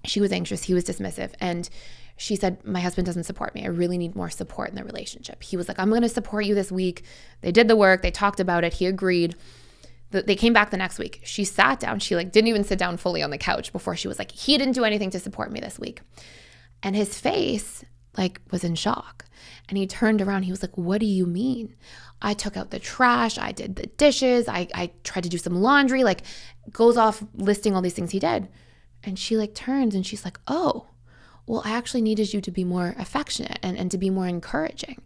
She was anxious, he was dismissive, and she said, my husband doesn't support me. I really need more support in the relationship. He was like, I'm going to support you this week. They did the work. They talked about it. He agreed. They came back the next week. She sat down. She like didn't even sit down fully on the couch before she was like, he didn't do anything to support me this week. And his face like was in shock. And he turned around. He was like, what do you mean? I took out the trash. I did the dishes. I tried to do some laundry, like goes off listing all these things he did. And she like turns and she's like, oh, well, I actually needed you to be more affectionate and to be more encouraging.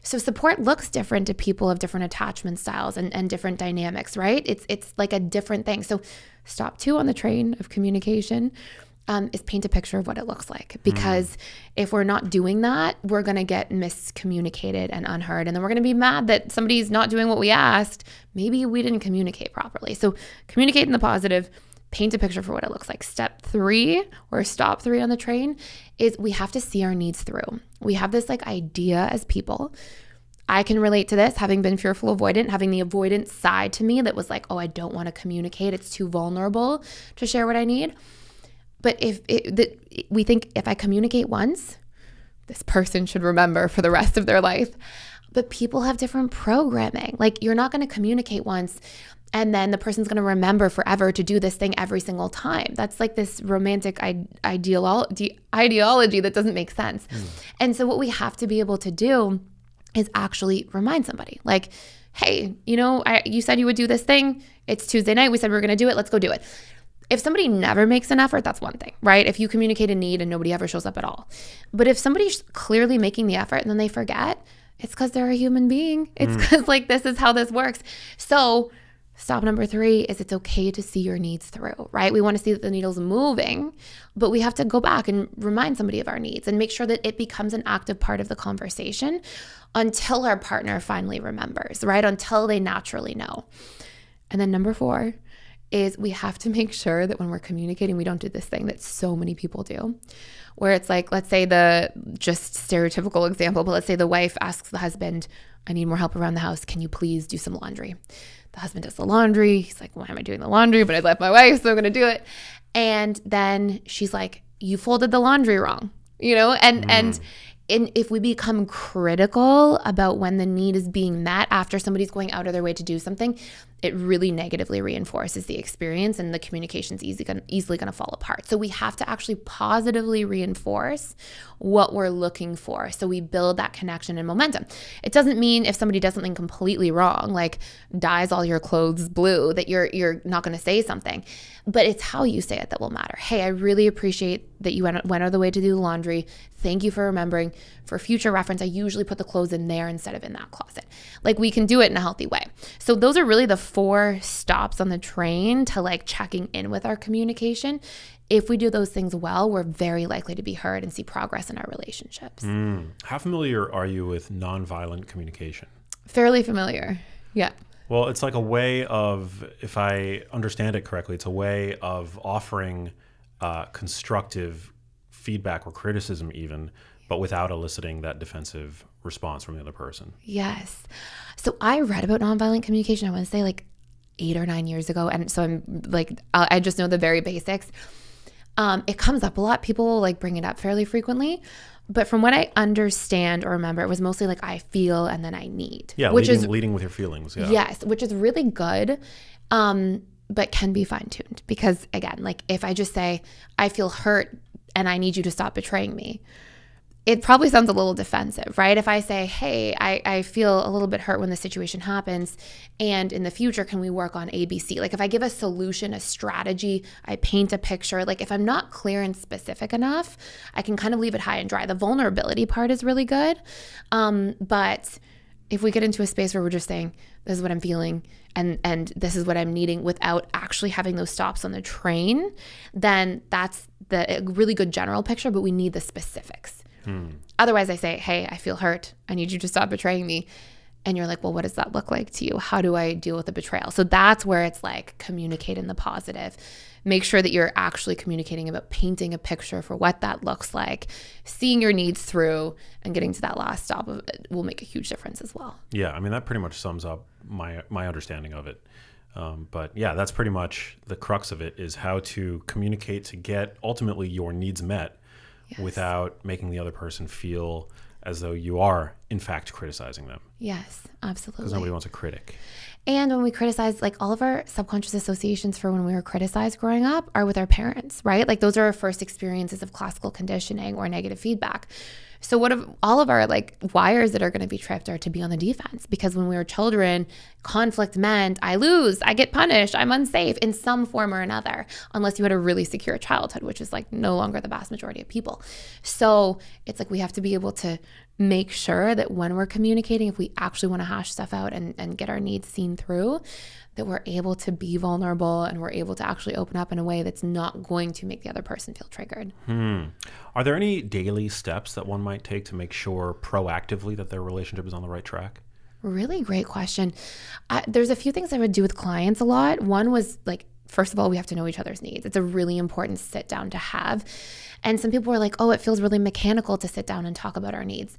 So support looks different to people of different attachment styles and different dynamics, right? It's like a different thing. So stop 2 on the train of communication is paint a picture of what it looks like. Because if we're not doing that, we're going to get miscommunicated and unheard. And then we're going to be mad that somebody's not doing what we asked. Maybe we didn't communicate properly. So communicate in the positive, paint a picture for what it looks like. Step 3 or stop 3 on the train is we have to see our needs through. We have this like idea as people. I can relate to this, having been fearful avoidant, having the avoidant side to me that was like, oh, I don't want to communicate. It's too vulnerable to share what I need. But we think if I communicate once, this person should remember for the rest of their life. But people have different programming. Like you're not going to communicate once and then the person's going to remember forever to do this thing every single time. That's like this romantic ideology that doesn't make sense. And so what we have to be able to do is actually remind somebody like, hey, you said you would do this thing. It's Tuesday night. We said we were going to do it. Let's go do it. If somebody never makes an effort, that's one thing, right? If you communicate a need and nobody ever shows up at all. But if somebody's clearly making the effort and then they forget, it's because they're a human being. It's because like this is how this works. So stop number 3 is it's okay to see your needs through, right? We want to see that the needle's moving, but we have to go back and remind somebody of our needs and make sure that it becomes an active part of the conversation until our partner finally remembers, right? Until they naturally know. And then number 4 is we have to make sure that when we're communicating, we don't do this thing that so many people do, where it's like, let's say the just stereotypical example, but let's say the wife asks the husband, I need more help around the house. Can you please do some laundry? The husband does the laundry. He's like, why am I doing the laundry? But I left my wife, so I'm going to do it. And then she's like, you folded the laundry wrong, and if we become critical about when the need is being met after somebody's going out of their way to do something, it really negatively reinforces the experience and the communication's easily going to fall apart. So we have to actually positively reinforce what we're looking for. So we build that connection and momentum. It doesn't mean if somebody does something completely wrong, like dyes all your clothes blue, that you're not going to say something. But it's how you say it that will matter. Hey, I really appreciate that you went out of the way to do the laundry. Thank you for remembering. For future reference, I usually put the clothes in there instead of in that closet. Like we can do it in a healthy way. So those are really the 4 stops on the train to like checking in with our communication. If we do those things well, we're very likely to be heard and see progress in our relationships. How familiar are you with nonviolent communication? Fairly familiar. Yeah. Well, it's like a way of, if I understand it correctly, it's a way of offering constructive feedback or criticism even, but without eliciting that defensive response from the other person. Yes. So I read about nonviolent communication, I want to say like 8 or 9 years ago. And so I'm like, I just know the very basics. It comes up a lot. People will like bring it up fairly frequently. But from what I understand or remember, it was mostly like I feel and then I need. Yeah, leading with your feelings. Yeah. Yes, which is really good, but can be fine-tuned. Because again, like if I just say, I feel hurt and I need you to stop betraying me, it probably sounds a little defensive, right? If I say, hey, I feel a little bit hurt when the situation happens, and in the future, can we work on ABC? Like if I give a solution, a strategy, I paint a picture, like if I'm not clear and specific enough, I can kind of leave it high and dry. The vulnerability part is really good. But if we get into a space where we're just saying, this is what I'm feeling, and this is what I'm needing without actually having those stops on the train, then that's a really good general picture, but we need the specifics. Otherwise, I say, hey, I feel hurt. I need you to stop betraying me. And you're like, well, what does that look like to you? How do I deal with the betrayal? So that's where it's like communicate in the positive. Make sure that you're actually communicating about painting a picture for what that looks like, seeing your needs through, and getting to that last stop of it will make a huge difference as well. Yeah, I mean, that pretty much sums up my understanding of it. But yeah, that's pretty much the crux of it, is how to communicate to get ultimately your needs met. Yes. Without making the other person feel as though you are in fact criticizing them. Yes, absolutely. Because nobody wants a critic. And when we criticize, like all of our subconscious associations for when we were criticized growing up are with our parents, right? Like those are our first experiences of classical conditioning or negative feedback. So what if all of our like wires that are going to be tripped are to be on the defense? Because when we were children, conflict meant I lose, I get punished, I'm unsafe in some form or another, unless you had a really secure childhood, which is like no longer the vast majority of people. So it's like we have to be able to make sure that when we're communicating, if we actually want to hash stuff out and get our needs seen through, that we're able to be vulnerable and we're able to actually open up in a way that's not going to make the other person feel triggered. Are there any daily steps that one might take to make sure proactively that their relationship is on the right track? Really great question. There's a few things I would do with clients a lot. One was like, first of all, we have to know each other's needs. It's a really important sit down to have. And some people are like, oh, it feels really mechanical to sit down and talk about our needs.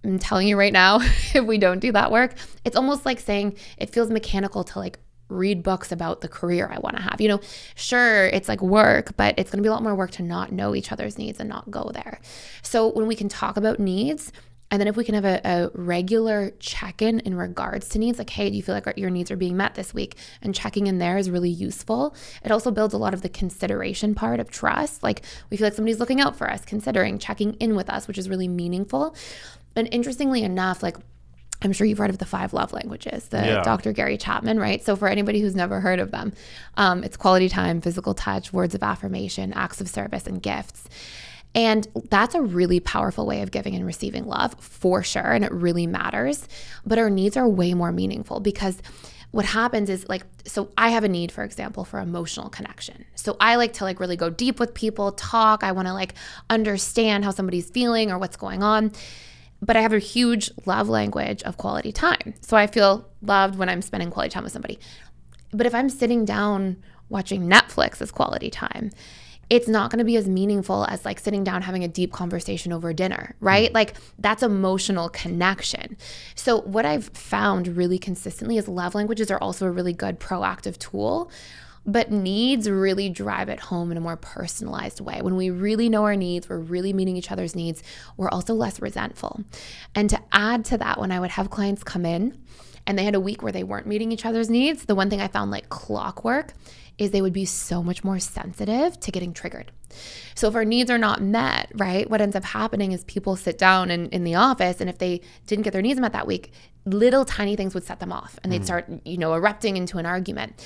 I'm telling you right now, if we don't do that work, it's almost like saying it feels mechanical to like read books about the career I want to have. You know, sure, it's like work, but it's going to be a lot more work to not know each other's needs and not go there. So when we can talk about needs, and then if we can have a regular check-in in regards to needs, like, hey, do you feel like your needs are being met this week? And checking in there is really useful. It also builds a lot of the consideration part of trust. Like we feel like somebody's looking out for us, considering, checking in with us, which is really meaningful. And interestingly enough, like I'm sure you've heard of the 5 love languages, Dr. Gary Chapman, right? So for anybody who's never heard of them, it's quality time, physical touch, words of affirmation, acts of service, and gifts. And that's a really powerful way of giving and receiving love for sure. And it really matters. But our needs are way more meaningful because what happens is like, so I have a need, for example, for emotional connection. So I like to like really go deep with people, talk. I want to like understand how somebody's feeling or what's going on. But I have a huge love language of quality time. So I feel loved when I'm spending quality time with somebody. But if I'm sitting down watching Netflix as quality time, it's not going to be as meaningful as like sitting down having a deep conversation over dinner, right? Like that's emotional connection. So what I've found really consistently is love languages are also a really good proactive tool, but needs really drive it home in a more personalized way. When we really know our needs, we're really meeting each other's needs, we're also less resentful. And to add to that, when I would have clients come in and they had a week where they weren't meeting each other's needs, the one thing I found like clockwork is they would be so much more sensitive to getting triggered. So if our needs are not met, right, what ends up happening is people sit down in the office, and if they didn't get their needs met that week, little tiny things would set them off and they'd start, erupting into an argument.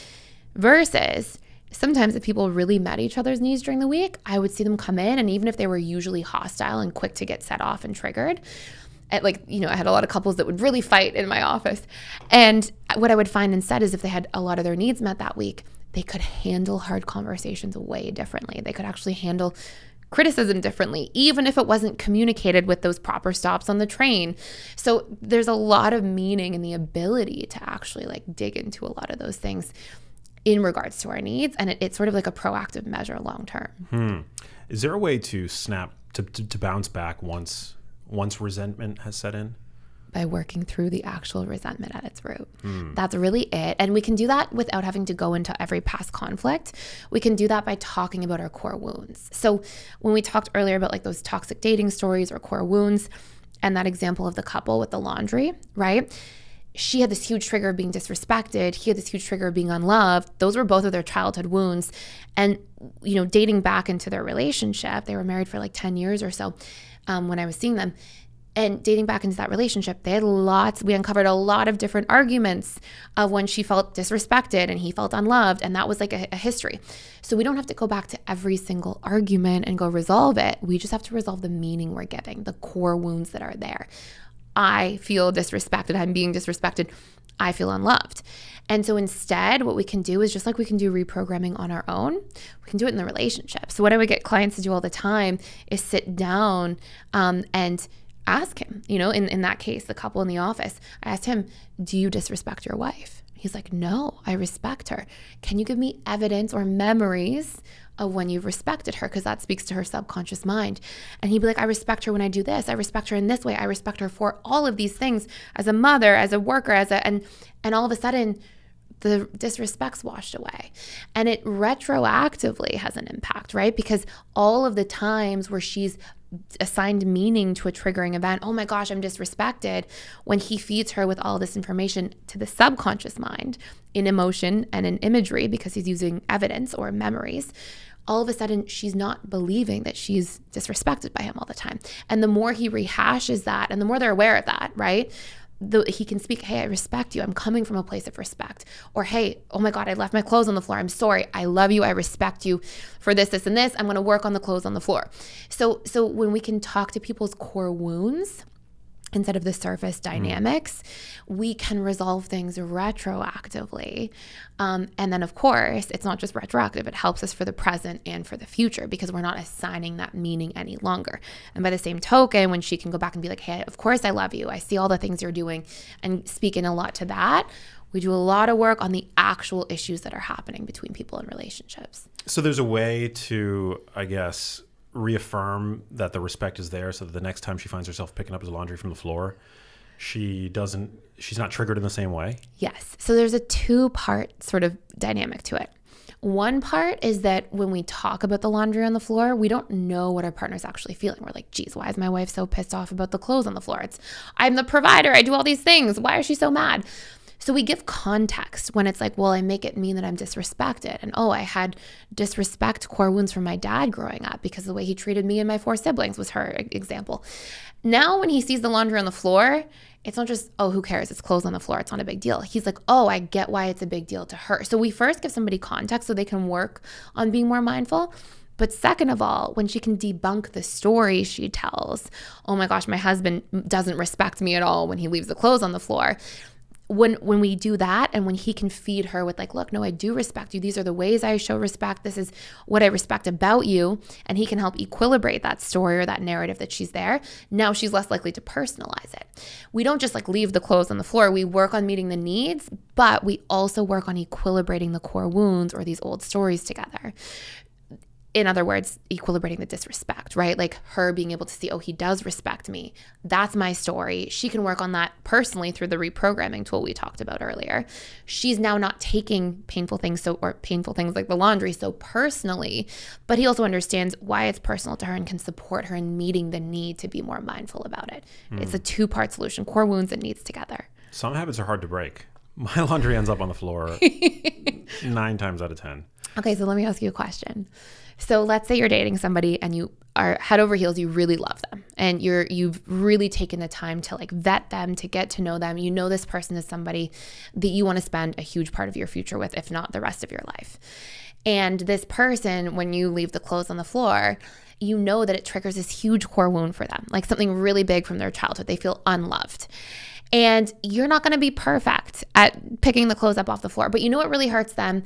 Versus sometimes if people really met each other's needs during the week, I would see them come in, and even if they were usually hostile and quick to get set off and triggered, I had a lot of couples that would really fight in my office. And what I would find instead is if they had a lot of their needs met that week, they could handle hard conversations way differently. They could actually handle criticism differently, even if it wasn't communicated with those proper stops on the train. So there's a lot of meaning in the ability to actually like dig into a lot of those things in regards to our needs. And it's sort of like a proactive measure long term. Is there a way to snap, to bounce back once resentment has set in? By working through the actual resentment at its root. That's really it. And we can do that without having to go into every past conflict. We can do that by talking about our core wounds. So when we talked earlier about like those toxic dating stories or core wounds, and that example of the couple with the laundry, right? She had this huge trigger of being disrespected. He had this huge trigger of being unloved. Those were both of their childhood wounds. And, dating back into their relationship, they were married for like 10 years or so when I was seeing them. And dating back into that relationship, we uncovered a lot of different arguments of when she felt disrespected and he felt unloved. And that was like a history. So we don't have to go back to every single argument and go resolve it. We just have to resolve the meaning we're giving, the core wounds that are there. I feel disrespected. I'm being disrespected. I feel unloved. And so instead, what we can do is just like we can do reprogramming on our own, we can do it in the relationship. So what I would get clients to do all the time is sit down and ask him, in that case, the couple in the office, I asked him, do you disrespect your wife? He's like, no, I respect her. Can you give me evidence or memories of when you've respected her? Because that speaks to her subconscious mind. And he'd be like, I respect her when I do this. I respect her in this way. I respect her for all of these things as a mother, as a worker, and all of a sudden the disrespect's washed away. And it retroactively has an impact, right? Because all of the times where she's assigned meaning to a triggering event, oh my gosh, I'm disrespected, when he feeds her with all this information to the subconscious mind in emotion and in imagery, because he's using evidence or memories, all of a sudden she's not believing that she's disrespected by him all the time. And the more he rehashes that, and the more they're aware of that, right? He can speak, hey, I respect you. I'm coming from a place of respect. Or, hey, oh my God, I left my clothes on the floor. I'm sorry. I love you. I respect you for this, this, and this. I'm going to work on the clothes on the floor. So when we can talk to people's core wounds instead of the surface dynamics, we can resolve things retroactively. And then, of course, it's not just retroactive. It helps us for the present and for the future because we're not assigning that meaning any longer. And by the same token, when she can go back and be like, hey, of course I love you. I see all the things you're doing, and speak in a lot to that, we do a lot of work on the actual issues that are happening between people in relationships. So there's a way to, I guess, reaffirm that the respect is there so that the next time she finds herself picking up his laundry from the floor, she's not triggered in the same way? Yes. So there's a two-part sort of dynamic to it. One part is that when we talk about the laundry on the floor, we don't know what our partner's actually feeling. We're like, geez, why is my wife so pissed off about the clothes on the floor? I'm the provider. I do all these things. Why is she so mad? So we give context when it's like, well, I make it mean that I'm disrespected. And I had disrespect core wounds from my dad growing up because the way he treated me and my 4 siblings was her example. Now when he sees the laundry on the floor, it's not just, oh, who cares? It's clothes on the floor. It's not a big deal. He's like, oh, I get why it's a big deal to her. So we first give somebody context so they can work on being more mindful. But second of all, when she can debunk the story she tells, oh my gosh, my husband doesn't respect me at all when he leaves the clothes on the floor. When we do that, and when he can feed her with like, look, no, I do respect you. These are the ways I show respect. This is what I respect about you. And he can help equilibrate that story or that narrative that she's there. Now she's less likely to personalize it. We don't just like leave the clothes on the floor. We work on meeting the needs, but we also work on equilibrating the core wounds or these old stories together. In other words, equilibrating the disrespect, right? Like her being able to see, oh, he does respect me. That's my story. She can work on that personally through the reprogramming tool we talked about earlier. She's now not taking painful things like the laundry so personally, but he also understands why it's personal to her and can support her in meeting the need to be more mindful about it. It's a 2-part solution, core wounds and needs together. Some habits are hard to break. My laundry ends up on the floor 9 times out of 10. Okay, so let me ask you a question. So let's say you're dating somebody and you are head over heels, you really love them, and you've really taken the time to like vet them, to get to know them. You know this person is somebody that you want to spend a huge part of your future with, if not the rest of your life. And this person, when you leave the clothes on the floor, you know that it triggers this huge core wound for them, like something really big from their childhood. They feel unloved. And you're not going to be perfect at picking the clothes up off the floor, but you know what really hurts them?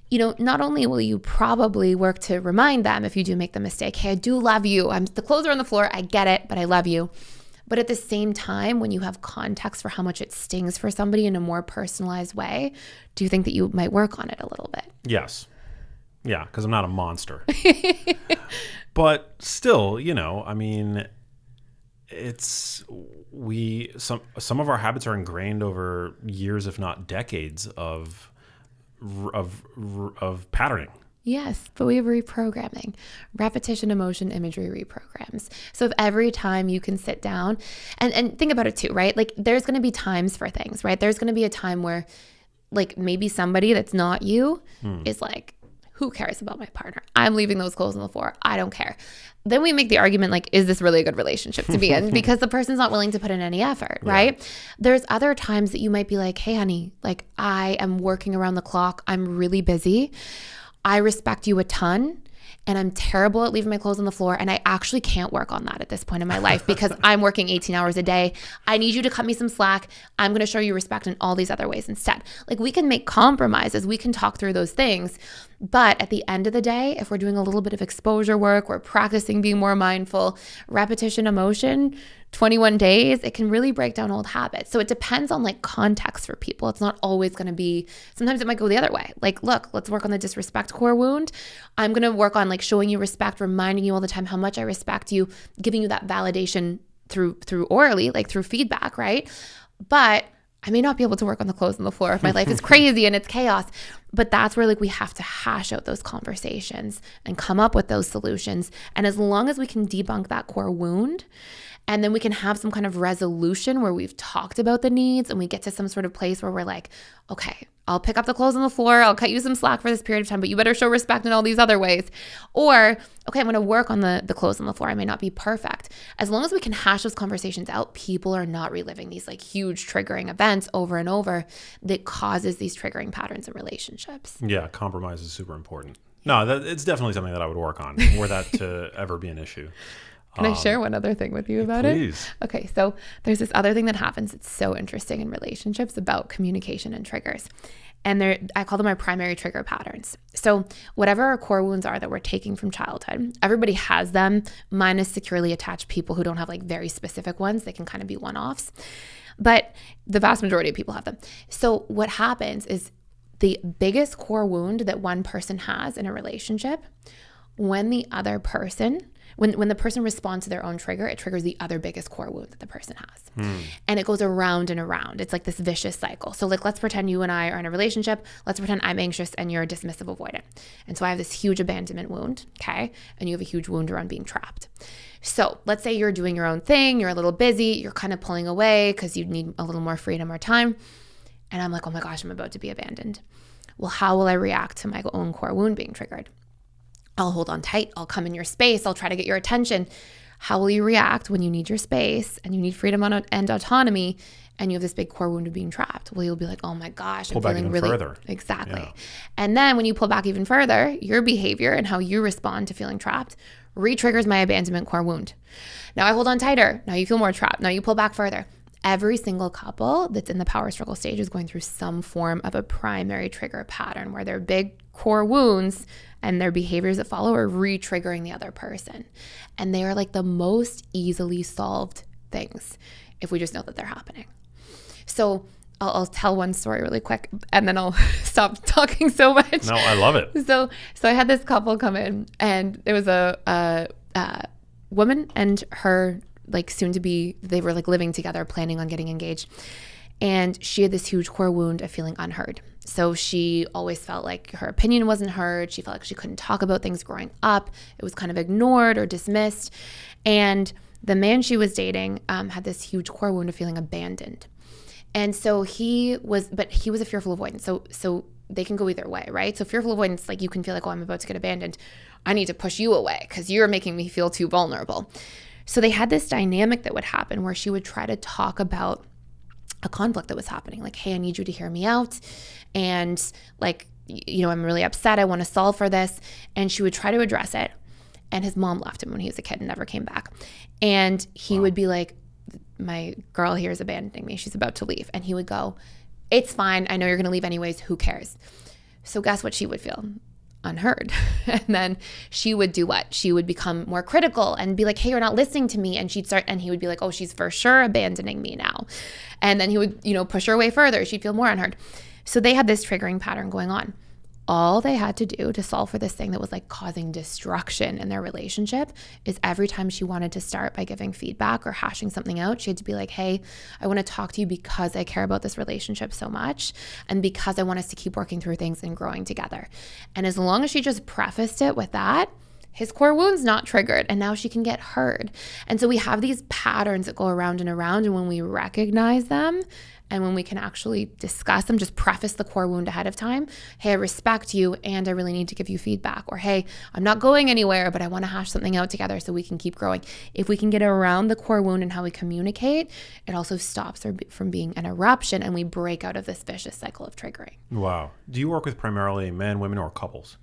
You know, not only will you probably work to remind them if you do make the mistake, hey, I do love you. The clothes are on the floor. I get it, but I love you. But at the same time, when you have context for how much it stings for somebody in a more personalized way, do you think that you might work on it a little bit? Yes. Yeah, because I'm not a monster. But still, you know, I mean, some of our habits are ingrained over years, if not decades, of patterning. Yes, but we have reprogramming, repetition, emotion, imagery reprograms. So if every time you can sit down and think about it too, right? Like there's going to be times for things, right? There's going to be a time where like maybe somebody that's not you is like, who cares about my partner? I'm leaving those clothes on the floor. I don't care. Then we make the argument like, is this really a good relationship to be in? Because the person's not willing to put in any effort, right? Yeah. There's other times that you might be like, hey, honey, like I am working around the clock. I'm really busy. I respect you a ton. And I'm terrible at leaving my clothes on the floor. And I actually can't work on that at this point in my life because I'm working 18 hours a day. I need you to cut me some slack. I'm going to show you respect in all these other ways instead. Like we can make compromises. We can talk through those things. But at the end of the day, if we're doing a little bit of exposure work, we're practicing being more mindful, repetition, emotion, 21 days, it can really break down old habits. So it depends on like context for people. It's not always going to be, sometimes it might go the other way. Like, look, let's work on the disrespect core wound. I'm going to work on like showing you respect, reminding you all the time how much I respect you, giving you that validation through orally, like through feedback, right? But I may not be able to work on the clothes on the floor if my life is crazy and it's chaos. But that's where like we have to hash out those conversations and come up with those solutions. And as long as we can debunk that core wound, and then we can have some kind of resolution where we've talked about the needs and we get to some sort of place where we're like, okay, I'll pick up the clothes on the floor. I'll cut you some slack for this period of time, but you better show respect in all these other ways. Or, okay, I'm going to work on the clothes on the floor. I may not be perfect. As long as we can hash those conversations out, people are not reliving these like huge triggering events over and over that causes these triggering patterns in relationships. Yeah, compromise is super important. No, it's definitely something that I would work on were that to ever be an issue. Can I share one other thing with you about please. it? Okay, so there's this other thing that happens. It's so interesting in relationships about communication and triggers. And I call them our primary trigger patterns. So whatever our core wounds are that we're taking from childhood, everybody has them, minus securely attached people who don't have like very specific ones. They can kind of be one-offs. But the vast majority of people have them. So what happens is the biggest core wound that one person has in a relationship, when the other person when the person responds to their own trigger, it triggers the other biggest core wound that the person has. And it goes around and around. It's like this vicious cycle. So like, let's pretend you and I are in a relationship. Let's pretend I'm anxious and you're dismissive avoidant. And so I have this huge abandonment wound, okay? And you have a huge wound around being trapped. So let's say you're doing your own thing. You're a little busy. You're kind of pulling away because you need a little more freedom or time. And I'm like, oh my gosh, I'm about to be abandoned. Well, how will I react to my own core wound being triggered? I'll hold on tight. I'll come in your space. I'll try to get your attention. How will you react when you need your space and you need freedom and autonomy and you have this big core wound of being trapped? Well, you'll be like, oh my gosh, I'm feeling really further. Exactly. Yeah. And then when you pull back even further, your behavior and how you respond to feeling trapped re-triggers my abandonment core wound. Now I hold on tighter. Now you feel more trapped. Now you pull back further. Every single couple that's in the power struggle stage is going through some form of a primary trigger pattern where their big core wounds and their behaviors that follow are re-triggering the other person. And they are like the most easily solved things if we just know that they're happening. So I'll tell one story really quick and then I'll stop talking so much. No, I love it. So I had this couple come in and it was a woman and her like soon to be, they were like living together, planning on getting engaged. And she had this huge core wound of feeling unheard. So she always felt like her opinion wasn't heard. She felt like she couldn't talk about things growing up. It was kind of ignored or dismissed. And the man she was dating had this huge core wound of feeling abandoned. And so he was a fearful avoidance. So they can go either way, right? So fearful avoidance, like you can feel like, oh, I'm about to get abandoned. I need to push you away because you're making me feel too vulnerable. So they had this dynamic that would happen where she would try to talk about a conflict that was happening. Like, hey, I need you to hear me out. And like, I'm really upset. I want to solve for this. And she would try to address it. And his mom left him when he was a kid and never came back. And he would be like, my girl here is abandoning me. She's about to leave. And he would go, it's fine. I know you're going to leave anyways. Who cares? So guess what she would feel? Unheard. And then she would do what? She would become more critical and be like, hey, you're not listening to me. And he would be like, oh, she's for sure abandoning me now. And then he would, push her away further. She'd feel more unheard. So they had this triggering pattern going on. All they had to do to solve for this thing that was like causing destruction in their relationship is every time she wanted to start by giving feedback or hashing something out, she had to be like, hey, I want to talk to you because I care about this relationship so much and because I want us to keep working through things and growing together. And as long as she just prefaced it with that, his core wound's not triggered and now she can get heard. And so we have these patterns that go around and around, and when we recognize them and when we can actually discuss them, just preface the core wound ahead of time. Hey, I respect you and I really need to give you feedback. Or hey, I'm not going anywhere, but I want to hash something out together so we can keep growing. If we can get around the core wound and how we communicate, it also stops there from being an eruption and we break out of this vicious cycle of triggering. Wow. Do you work with primarily men, women, or couples?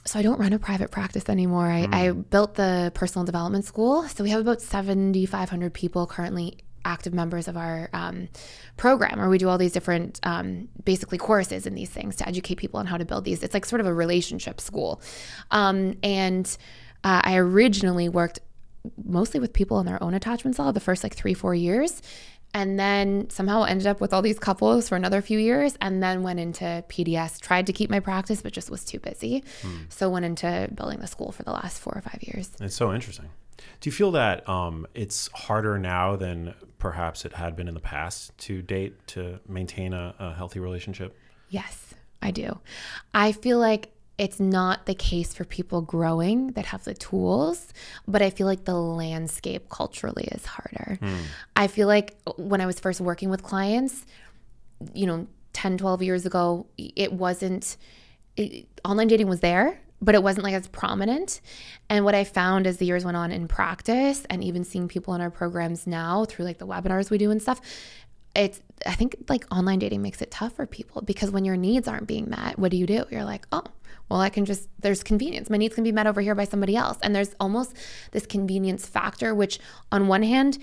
So I don't run a private practice anymore. I built the personal development school. So we have about 7,500 people currently active members of our program, where we do all these different basically courses and these things to educate people on how to build these. It's like sort of a relationship school. And I originally worked mostly with people in their own attachment style the first like 3-4 years. And then somehow ended up with all these couples for another few years, and then went into PDS, tried to keep my practice, but just was too busy. So went into building the school for the last 4 or 5 years. It's so interesting. Do you feel that it's harder now than perhaps it had been in the past to date, to maintain a healthy relationship? Yes, I do. I feel like it's not the case for people growing that have the tools, but I feel like the landscape culturally is harder. I feel like when I was first working with clients, 10, 12 years ago, online dating was there, but it wasn't like as prominent. And what I found as the years went on in practice, and even seeing people in our programs now through like the webinars we do and stuff, I think like online dating makes it tough for people, because when your needs aren't being met, what do? You're like, oh, well, there's convenience. My needs can be met over here by somebody else. And there's almost this convenience factor, which on one hand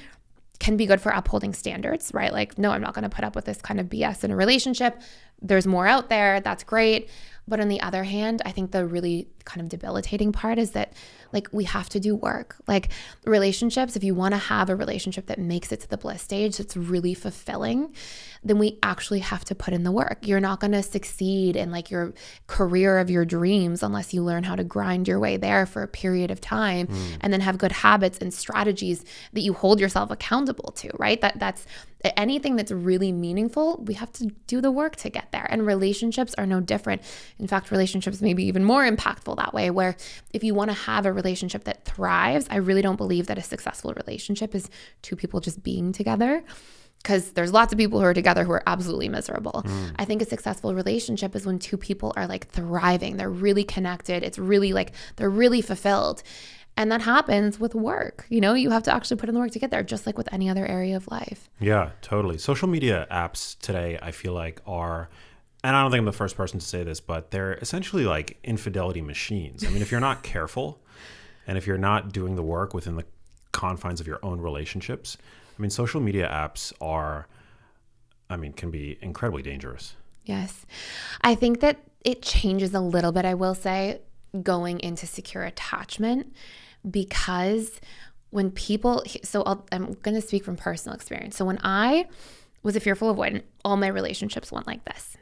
can be good for upholding standards, right? Like, no, I'm not going to put up with this kind of BS in a relationship. There's more out there. That's great. But on the other hand, I think the really kind of debilitating part is that like we have to do work. Like relationships, if you want to have a relationship that makes it to the bliss stage, that's really fulfilling, then we actually have to put in the work. You're not going to succeed in like your career of your dreams unless you learn how to grind your way there for a period of time and then have good habits and strategies that you hold yourself accountable to, right? That's anything that's really meaningful, we have to do the work to get there. And relationships are no different. In fact, relationships may be even more impactful that way, where if you want to have a relationship that thrives, I really don't believe that a successful relationship is two people just being together, because there's lots of people who are together who are absolutely miserable. I think a successful relationship is when two people are like thriving. They're really connected. It's really like they're really fulfilled. And that happens with work. You have to actually put in the work to get there, just like with any other area of life. Yeah, totally. Social media apps today, I feel like are, and I don't think I'm the first person to say this, but they're essentially like infidelity machines. I mean, if you're not careful and if you're not doing the work within the confines of your own relationships, I mean, social media apps can be incredibly dangerous. Yes. I think that it changes a little bit, I will say, going into secure attachment, because when people, I'm going to speak from personal experience. So when I was a fearful avoidant, all my relationships went like this.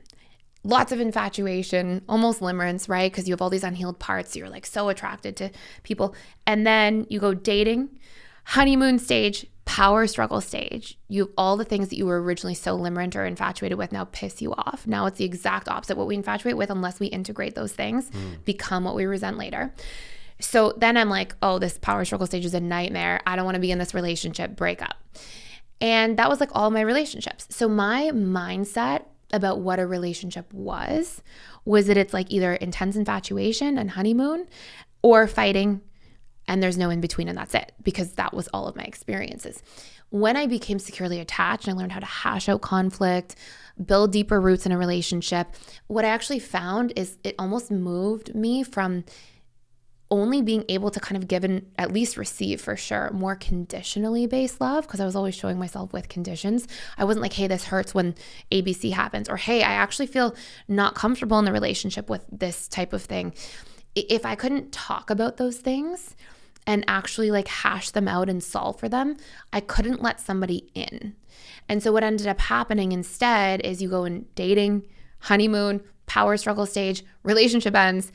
Lots of infatuation, almost limerence, right? Because you have all these unhealed parts. You're like so attracted to people. And then you go dating, honeymoon stage, power struggle stage. You have all the things that you were originally so limerent or infatuated with now piss you off. Now it's the exact opposite. What we infatuate with, unless we integrate those things, become what we resent later. So then I'm like, oh, this power struggle stage is a nightmare. I don't want to be in this relationship, break up. And that was like all my relationships. So my mindset about what a relationship was that it's like either intense infatuation and honeymoon or fighting, and there's no in between, and that's it, because that was all of my experiences. When I became securely attached and I learned how to hash out conflict, build deeper roots in a relationship, what I actually found is it almost moved me from only being able to kind of give and at least receive, for sure, more conditionally based love, because I was always showing myself with conditions. I wasn't like, hey, this hurts when ABC happens, or hey, I actually feel not comfortable in the relationship with this type of thing. If I couldn't talk about those things and actually like hash them out and solve for them, I couldn't let somebody in. And so what ended up happening instead is you go in dating, honeymoon, power struggle stage, relationship ends.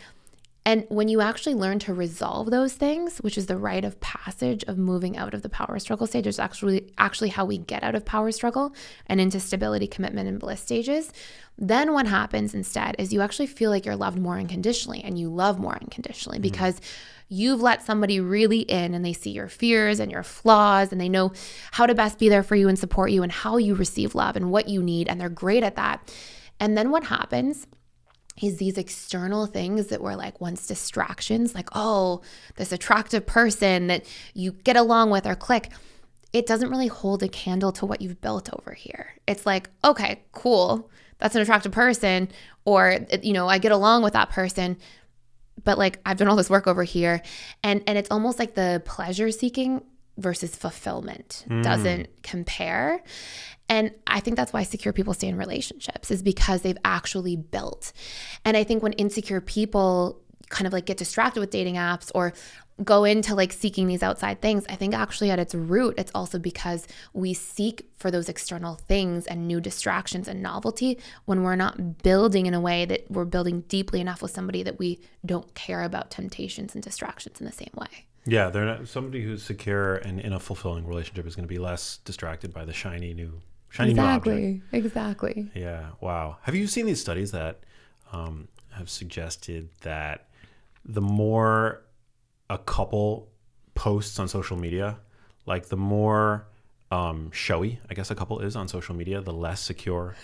And when you actually learn to resolve those things, which is the rite of passage of moving out of the power struggle stage, is actually how we get out of power struggle and into stability, commitment, and bliss stages. Then what happens instead is you actually feel like you're loved more unconditionally, and you love more unconditionally because you've let somebody really in, and they see your fears and your flaws, and they know how to best be there for you and support you and how you receive love and what you need, and they're great at that. And then what happens is these external things that were like once distractions, like, oh, this attractive person that you get along with or click, it doesn't really hold a candle to what you've built over here. It's like, okay, cool, that's an attractive person, or, I get along with that person, but like I've done all this work over here. And it's almost like the pleasure seeking versus fulfillment doesn't compare. And I think that's why secure people stay in relationships, is because they've actually built. And I think when insecure people kind of like get distracted with dating apps or go into like seeking these outside things, I think actually at its root, it's also because we seek for those external things and new distractions and novelty when we're not building in a way that we're building deeply enough with somebody that we don't care about temptations and distractions in the same way. Yeah, they're not, somebody who's secure and in a fulfilling relationship is going to be less distracted by the shiny new object. Exactly. Yeah. Wow. Have you seen these studies that have suggested that the more a couple posts on social media, like the more showy, I guess a couple is on social media, the less secure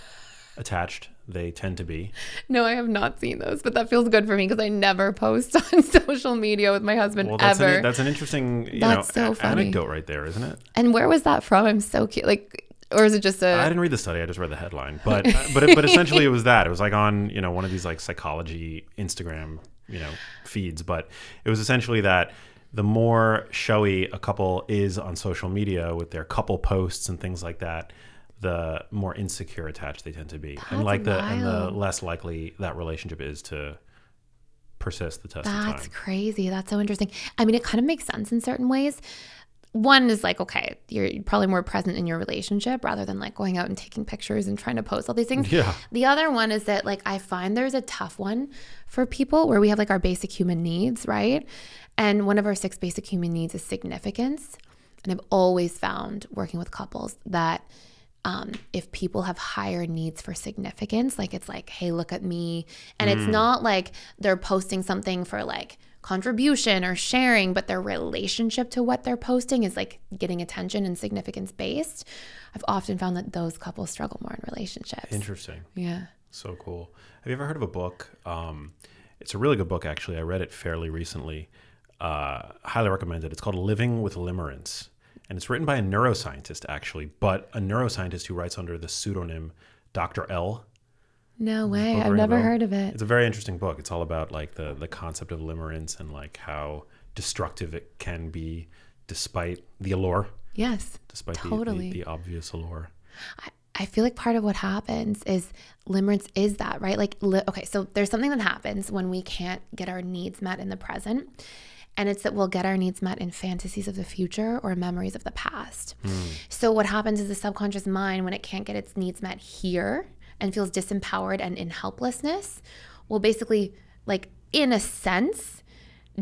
attached they tend to be? No, I have not seen those, but that feels good for me because I never post on social media with my husband ever. That's an interesting, So funny. anecdote right there, isn't it? And where was that from? I'm so cute. Like, or is it just I didn't read the study. I just read the headline. But essentially it was that. It was like on, one of these like psychology Instagram, feeds. But it was essentially that the more showy a couple is on social media with their couple posts and things like that, the more insecure attached they tend to be. And the less likely that relationship is to persist the test of time. That's crazy. That's so interesting. I mean, it kind of makes sense in certain ways. One is like, okay, you're probably more present in your relationship rather than like going out and taking pictures and trying to post all these things. Yeah. The other one is that like I find there's a tough one for people where we have like our basic human needs, right? And one of our 6 basic human needs is significance. And I've always found working with couples that if people have higher needs for significance, like it's like, hey, look at me. And it's not like they're posting something for like contribution or sharing, but their relationship to what they're posting is like getting attention and significance based. I've often found that those couples struggle more in relationships. Interesting. Yeah. So cool. Have you ever heard of a book? It's a really good book, actually. I read it fairly recently. Highly recommend it. It's called Living with Limerence. And it's written by a neuroscientist, actually, but a neuroscientist who writes under the pseudonym Dr. L. No way. I've never heard of it. It's a very interesting book. It's all about like the concept of limerence and like how destructive it can be despite the allure. Yes, despite totally. the obvious allure. I feel like part of what happens is limerence is that, right? Like, okay, so there's something that happens when we can't get our needs met in the present. And it's that we'll get our needs met in fantasies of the future or memories of the past. So what happens is the subconscious mind, when it can't get its needs met here and feels disempowered and in helplessness, will basically, like, in a sense,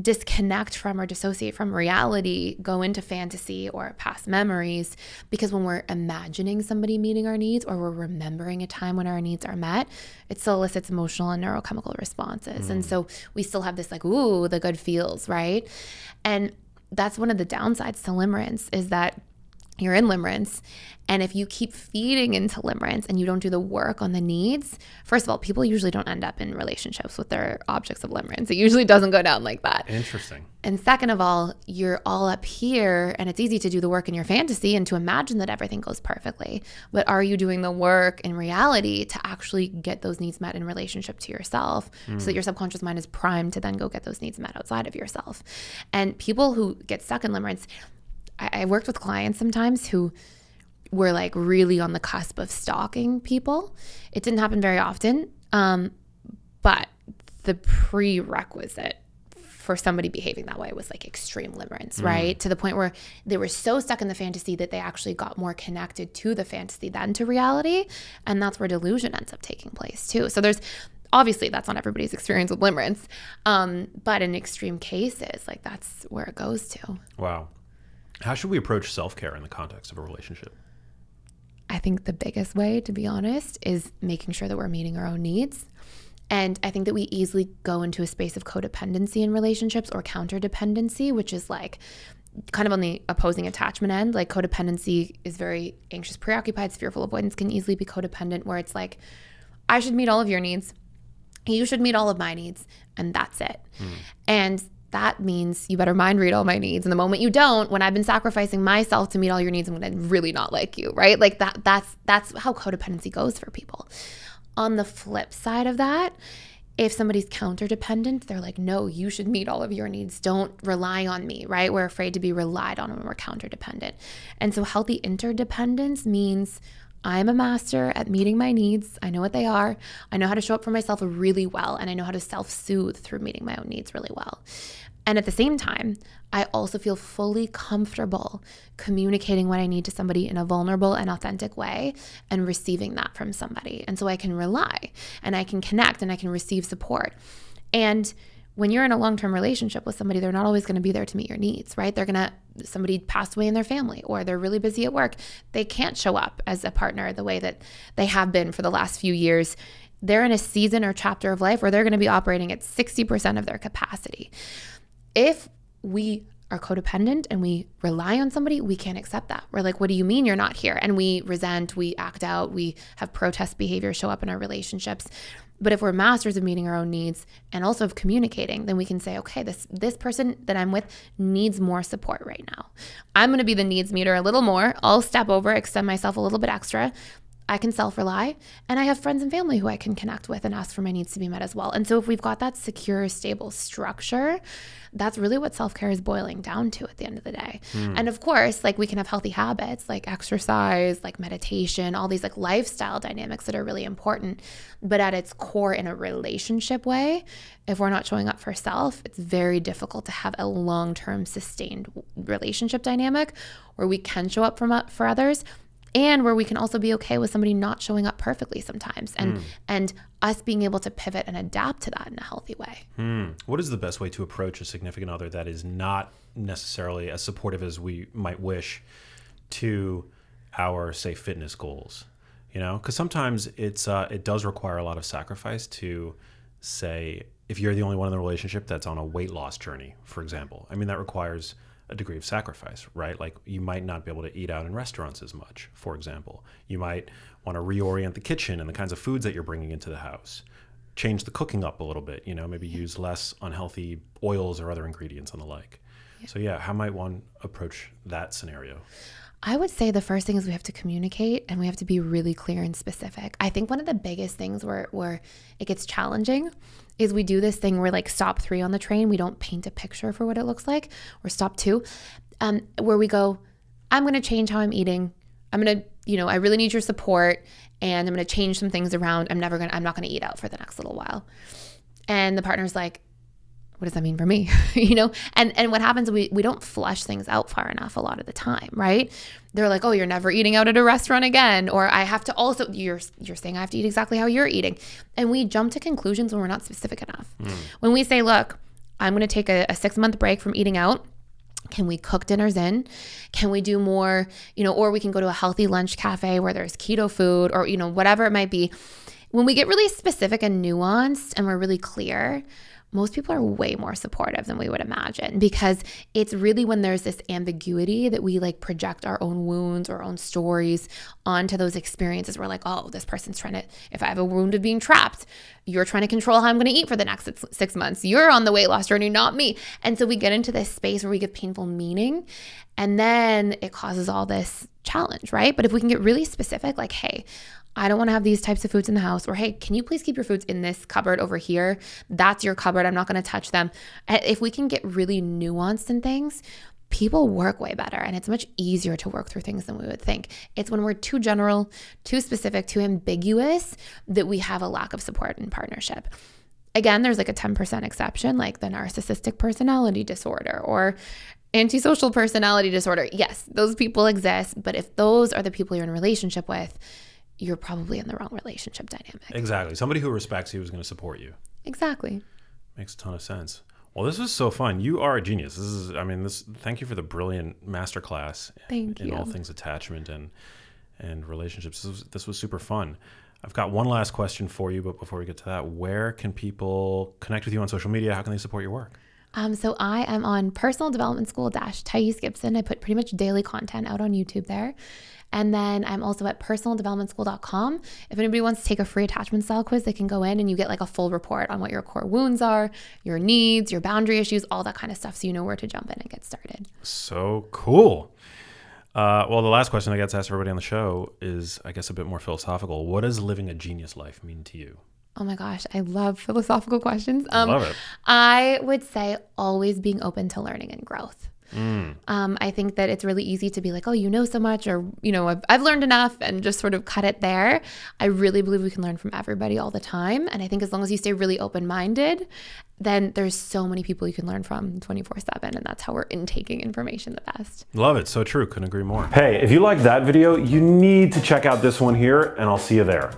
disconnect from or dissociate from reality, go into fantasy or past memories, because when we're imagining somebody meeting our needs or we're remembering a time when our needs are met, it still elicits emotional and neurochemical responses. And so we still have this like, ooh, the good feels, right? And that's one of the downsides to limerence, is that you're in limerence, and if you keep feeding into limerence and you don't do the work on the needs, first of all, people usually don't end up in relationships with their objects of limerence. It usually doesn't go down like that. Interesting. And second of all, you're all up here, and it's easy to do the work in your fantasy and to imagine that everything goes perfectly. But are you doing the work in reality to actually get those needs met in relationship to yourself, so that your subconscious mind is primed to then go get those needs met outside of yourself? And people who get stuck in limerence, I worked with clients sometimes who were like really on the cusp of stalking people. It didn't happen very often, but the prerequisite for somebody behaving that way was like extreme limerence, right? To the point where they were so stuck in the fantasy that they actually got more connected to the fantasy than to reality. And that's where delusion ends up taking place too. So there's, obviously that's not everybody's experience with limerence, but in extreme cases, like that's where it goes to. Wow. How should we approach self-care in the context of a relationship? I think the biggest way, to be honest, is making sure that we're meeting our own needs. And I think that we easily go into a space of codependency in relationships or counterdependency, which is like kind of on the opposing attachment end. Like codependency is very anxious, preoccupied, fearful avoidance can easily be codependent, where it's like, I should meet all of your needs. You should meet all of my needs. And that's it. And that means you better mind read all my needs. And the moment you don't, when I've been sacrificing myself to meet all your needs, I'm going to really not like you, right? Like that's how codependency goes for people. On the flip side of that, if somebody's counter-dependent, they're like, no, you should meet all of your needs. Don't rely on me, right? We're afraid to be relied on when we're counter-dependent. And so healthy interdependence means I'm a master at meeting my needs. I know what they are. I know how to show up for myself really well. And I know how to self-soothe through meeting my own needs really well. And at the same time, I also feel fully comfortable communicating what I need to somebody in a vulnerable and authentic way and receiving that from somebody. And so I can rely and I can connect and I can receive support. And when you're in a long-term relationship with somebody, they're not always going to be there to meet your needs, right? Somebody passed away in their family, or they're really busy at work. They can't show up as a partner the way that they have been for the last few years. They're in a season or chapter of life where they're going to be operating at 60% of their capacity. If we are codependent and we rely on somebody, we can't accept that. We're like, what do you mean you're not here? And we resent, we act out, we have protest behavior show up in our relationships. But if we're masters of meeting our own needs and also of communicating, then we can say, okay, this person that I'm with needs more support right now. I'm going to be the needs meter a little more. I'll step over, extend myself a little bit extra. I can self-rely, and I have friends and family who I can connect with and ask for my needs to be met as well. And so if we've got that secure, stable structure, that's really what self-care is boiling down to at the end of the day. And of course, like, we can have healthy habits like exercise, like meditation, all these like lifestyle dynamics that are really important. But at its core, in a relationship way, if we're not showing up for self, it's very difficult to have a long-term sustained relationship dynamic where we can show up for others, and where we can also be okay with somebody not showing up perfectly sometimes, and us being able to pivot and adapt to that in a healthy way. What is the best way to approach a significant other that is not necessarily as supportive as we might wish to our, say, fitness goals? You know, because sometimes it does require a lot of sacrifice to, say, if you're the only one in the relationship that's on a weight loss journey, for example. I mean, that requires a degree of sacrifice, right? Like, you might not be able to eat out in restaurants as much, for example. You might want to reorient the kitchen and the kinds of foods that you're bringing into the house. Change the cooking up a little bit, you know, maybe use less unhealthy oils or other ingredients and the like. So yeah, how might one approach that scenario? I would say the first thing is we have to communicate, and we have to be really clear and specific. I think one of the biggest things where it gets challenging is we do this thing where, like, stop 3 on the train, we don't paint a picture for what it looks like, or stop 2, where we go, I'm going to change how I'm eating. I'm going to, I really need your support, and I'm going to change some things around. I'm not going to eat out for the next little while. And the partner's like, what does that mean for me? And what happens, we don't flush things out far enough a lot of the time, right? They're like, oh, you're never eating out at a restaurant again. Or I have to also, you're saying I have to eat exactly how you're eating. And we jump to conclusions when we're not specific enough. When we say, look, I'm going to take a 6-month break from eating out. Can we cook dinners in? Can we do more, or we can go to a healthy lunch cafe where there's keto food, or, whatever it might be. When we get really specific and nuanced and we're really clear, most people are way more supportive than we would imagine, because it's really when there's this ambiguity that we like project our own wounds or our own stories onto those experiences. We're like, oh, this person's trying to, if I have a wound of being trapped, you're trying to control how I'm going to eat for the next 6 months. You're on the weight loss journey, not me. And so we get into this space where we give painful meaning, and then it causes all this challenge, right? But if we can get really specific, like, hey, I don't want to have these types of foods in the house, or hey, can you please keep your foods in this cupboard over here? That's your cupboard. I'm not going to touch them. If we can get really nuanced in things, people work way better, and it's much easier to work through things than we would think. It's when we're too general, too specific, too ambiguous that we have a lack of support in partnership. Again, there's like a 10% exception, like the narcissistic personality disorder or antisocial personality disorder. Yes, those people exist, but if those are the people you're in a relationship with, you're probably in the wrong relationship dynamic. Exactly. Somebody who respects you is going to support you. Exactly. Makes a ton of sense. Well, this was so fun. You are a genius. Thank you for the brilliant masterclass in all things attachment and relationships. This was super fun. I've got one last question for you, but before we get to that, where can people connect with you on social media? How can they support your work? So I am on Personal Development School _ Gibson. I put pretty much daily content out on YouTube there. And then I'm also at personaldevelopmentschool.com. If anybody wants to take a free attachment style quiz, they can go in and you get like a full report on what your core wounds are, your needs, your boundary issues, all that kind of stuff, so you know where to jump in and get started. So cool. Well, the last question I get to ask everybody on the show is, I guess, a bit more philosophical. What does living a genius life mean to you? Oh my gosh, I love philosophical questions. Love it. I would say always being open to learning and growth. I think that it's really easy to be like, oh, you know so much, or, I've learned enough, and just sort of cut it there. I really believe we can learn from everybody all the time. And I think as long as you stay really open-minded, then there's so many people you can learn from 24/7. And that's how we're intaking information the best. Love it. So true. Couldn't agree more. Hey, if you liked that video, you need to check out this one here, and I'll see you there.